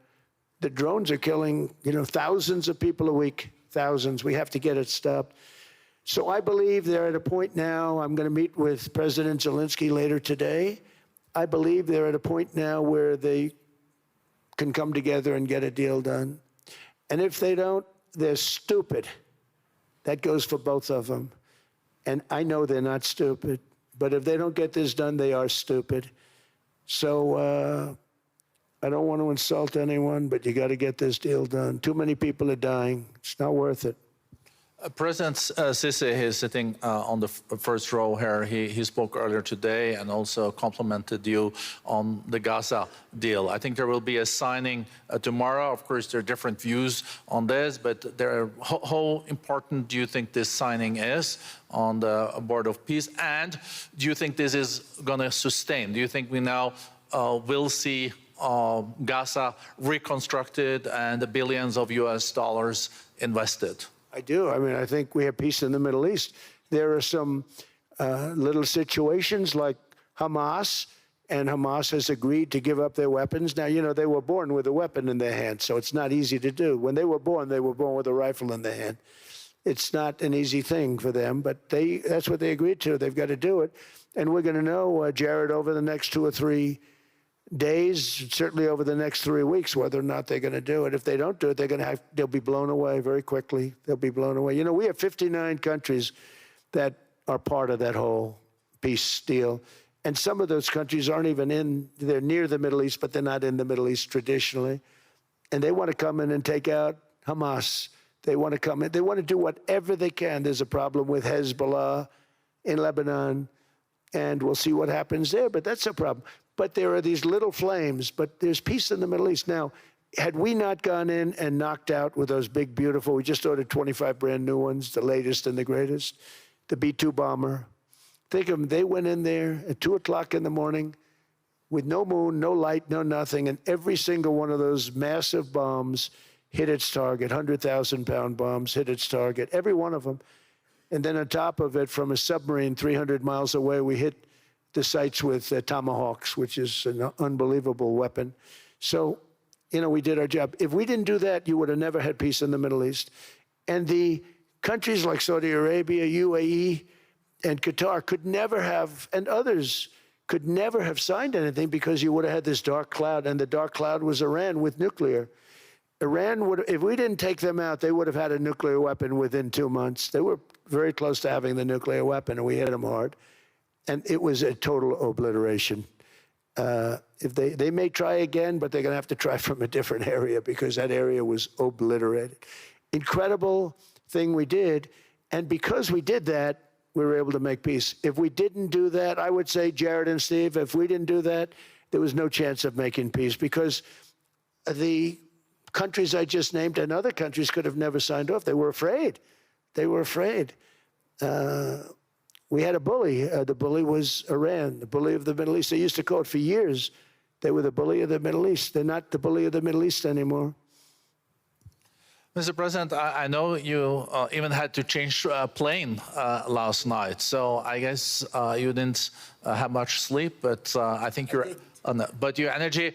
The drones are killing, you know, thousands of people a week, thousands. We have to get it stopped. So I believe they're at a point now. I'm going to meet with President Zelensky later today. I believe they're at a point now where they can come together and get a deal done. And if they don't, they're stupid. That goes for both of them. And I know they're not stupid. But if they don't get this done, they are stupid. So I don't want to insult anyone, but you got to get this deal done. Too many people are dying. It's not worth it. President Sisi is sitting on the first row here. He spoke earlier today and also complimented you on the Gaza deal. I think there will be a signing tomorrow. Of course, there are different views on this, but how important do you think this signing is on the Board of Peace? And do you think this is going to sustain? Do you think we now will see Gaza reconstructed and the billions of US dollars invested? I do. I mean, I think we have peace in the Middle East. There are some little situations like Hamas, and Hamas has agreed to give up their weapons. Now, you know, they were born with a weapon in their hand, so it's not easy to do. When they were born with a rifle in their hand. It's not an easy thing for them, but that's what they agreed to. They've got to do it. And we're going to know, Jared, over the next 2 or 3 days, certainly over the next 3 weeks, whether or not they're going to do it. If they don't do it, they'll be blown away very quickly. They'll be blown away. You know, we have 59 countries that are part of that whole peace deal. And some of those countries aren't even they're near the Middle East, but they're not in the Middle East traditionally. And they want to come in and take out Hamas. They want to come in. They want to do whatever they can. There's a problem with Hezbollah in Lebanon, and we'll see what happens there, but that's a problem. But there are these little flames, but there's peace in the Middle East. Now, had we not gone in and knocked out with those big, beautiful, we just ordered 25 brand new ones, the latest and the greatest, the B-2 bomber. Think of them, they went in there at 2 o'clock in the morning with no moon, no light, no nothing, and every single one of those massive bombs hit its target, 100,000-pound bombs hit its target, every one of them. And then on top of it, from a submarine 300 miles away, we hit the sites with tomahawks, which is an unbelievable weapon. So, you know, we did our job. If we didn't do that, you would have never had peace in the Middle East. And the countries like Saudi Arabia, UAE, and Qatar could never have, and others could never have signed anything because you would have had this dark cloud, and the dark cloud was Iran with nuclear. Iran would, if we didn't take them out, they would have had a nuclear weapon within 2 months. They were very close to having the nuclear weapon, and we hit them hard. And it was a total obliteration. If they may try again, but they're going to have to try from a different area because that area was obliterated. Incredible thing we did. And because we did that, we were able to make peace. If we didn't do that, I would say, Jared and Steve, if we didn't do that, there was no chance of making peace because the countries I just named and other countries could have never signed off. They were afraid. They were afraid. We had a bully. The bully was Iran, the bully of the Middle East. They used to call it for years. They were the bully of the Middle East. They're not the bully of the Middle East anymore. Mr. President, I know you even had to change plane last night, so I guess you didn't have much sleep, but I think you're... but your energy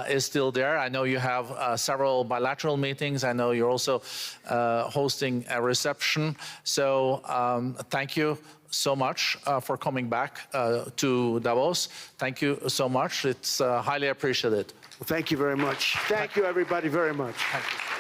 is still there. I know you have several bilateral meetings. I know you're also hosting a reception. So thank you so much for coming back to Davos. Thank you so much. It's highly appreciated. Well, thank you very much. Thank you, everybody, very much. Thank you.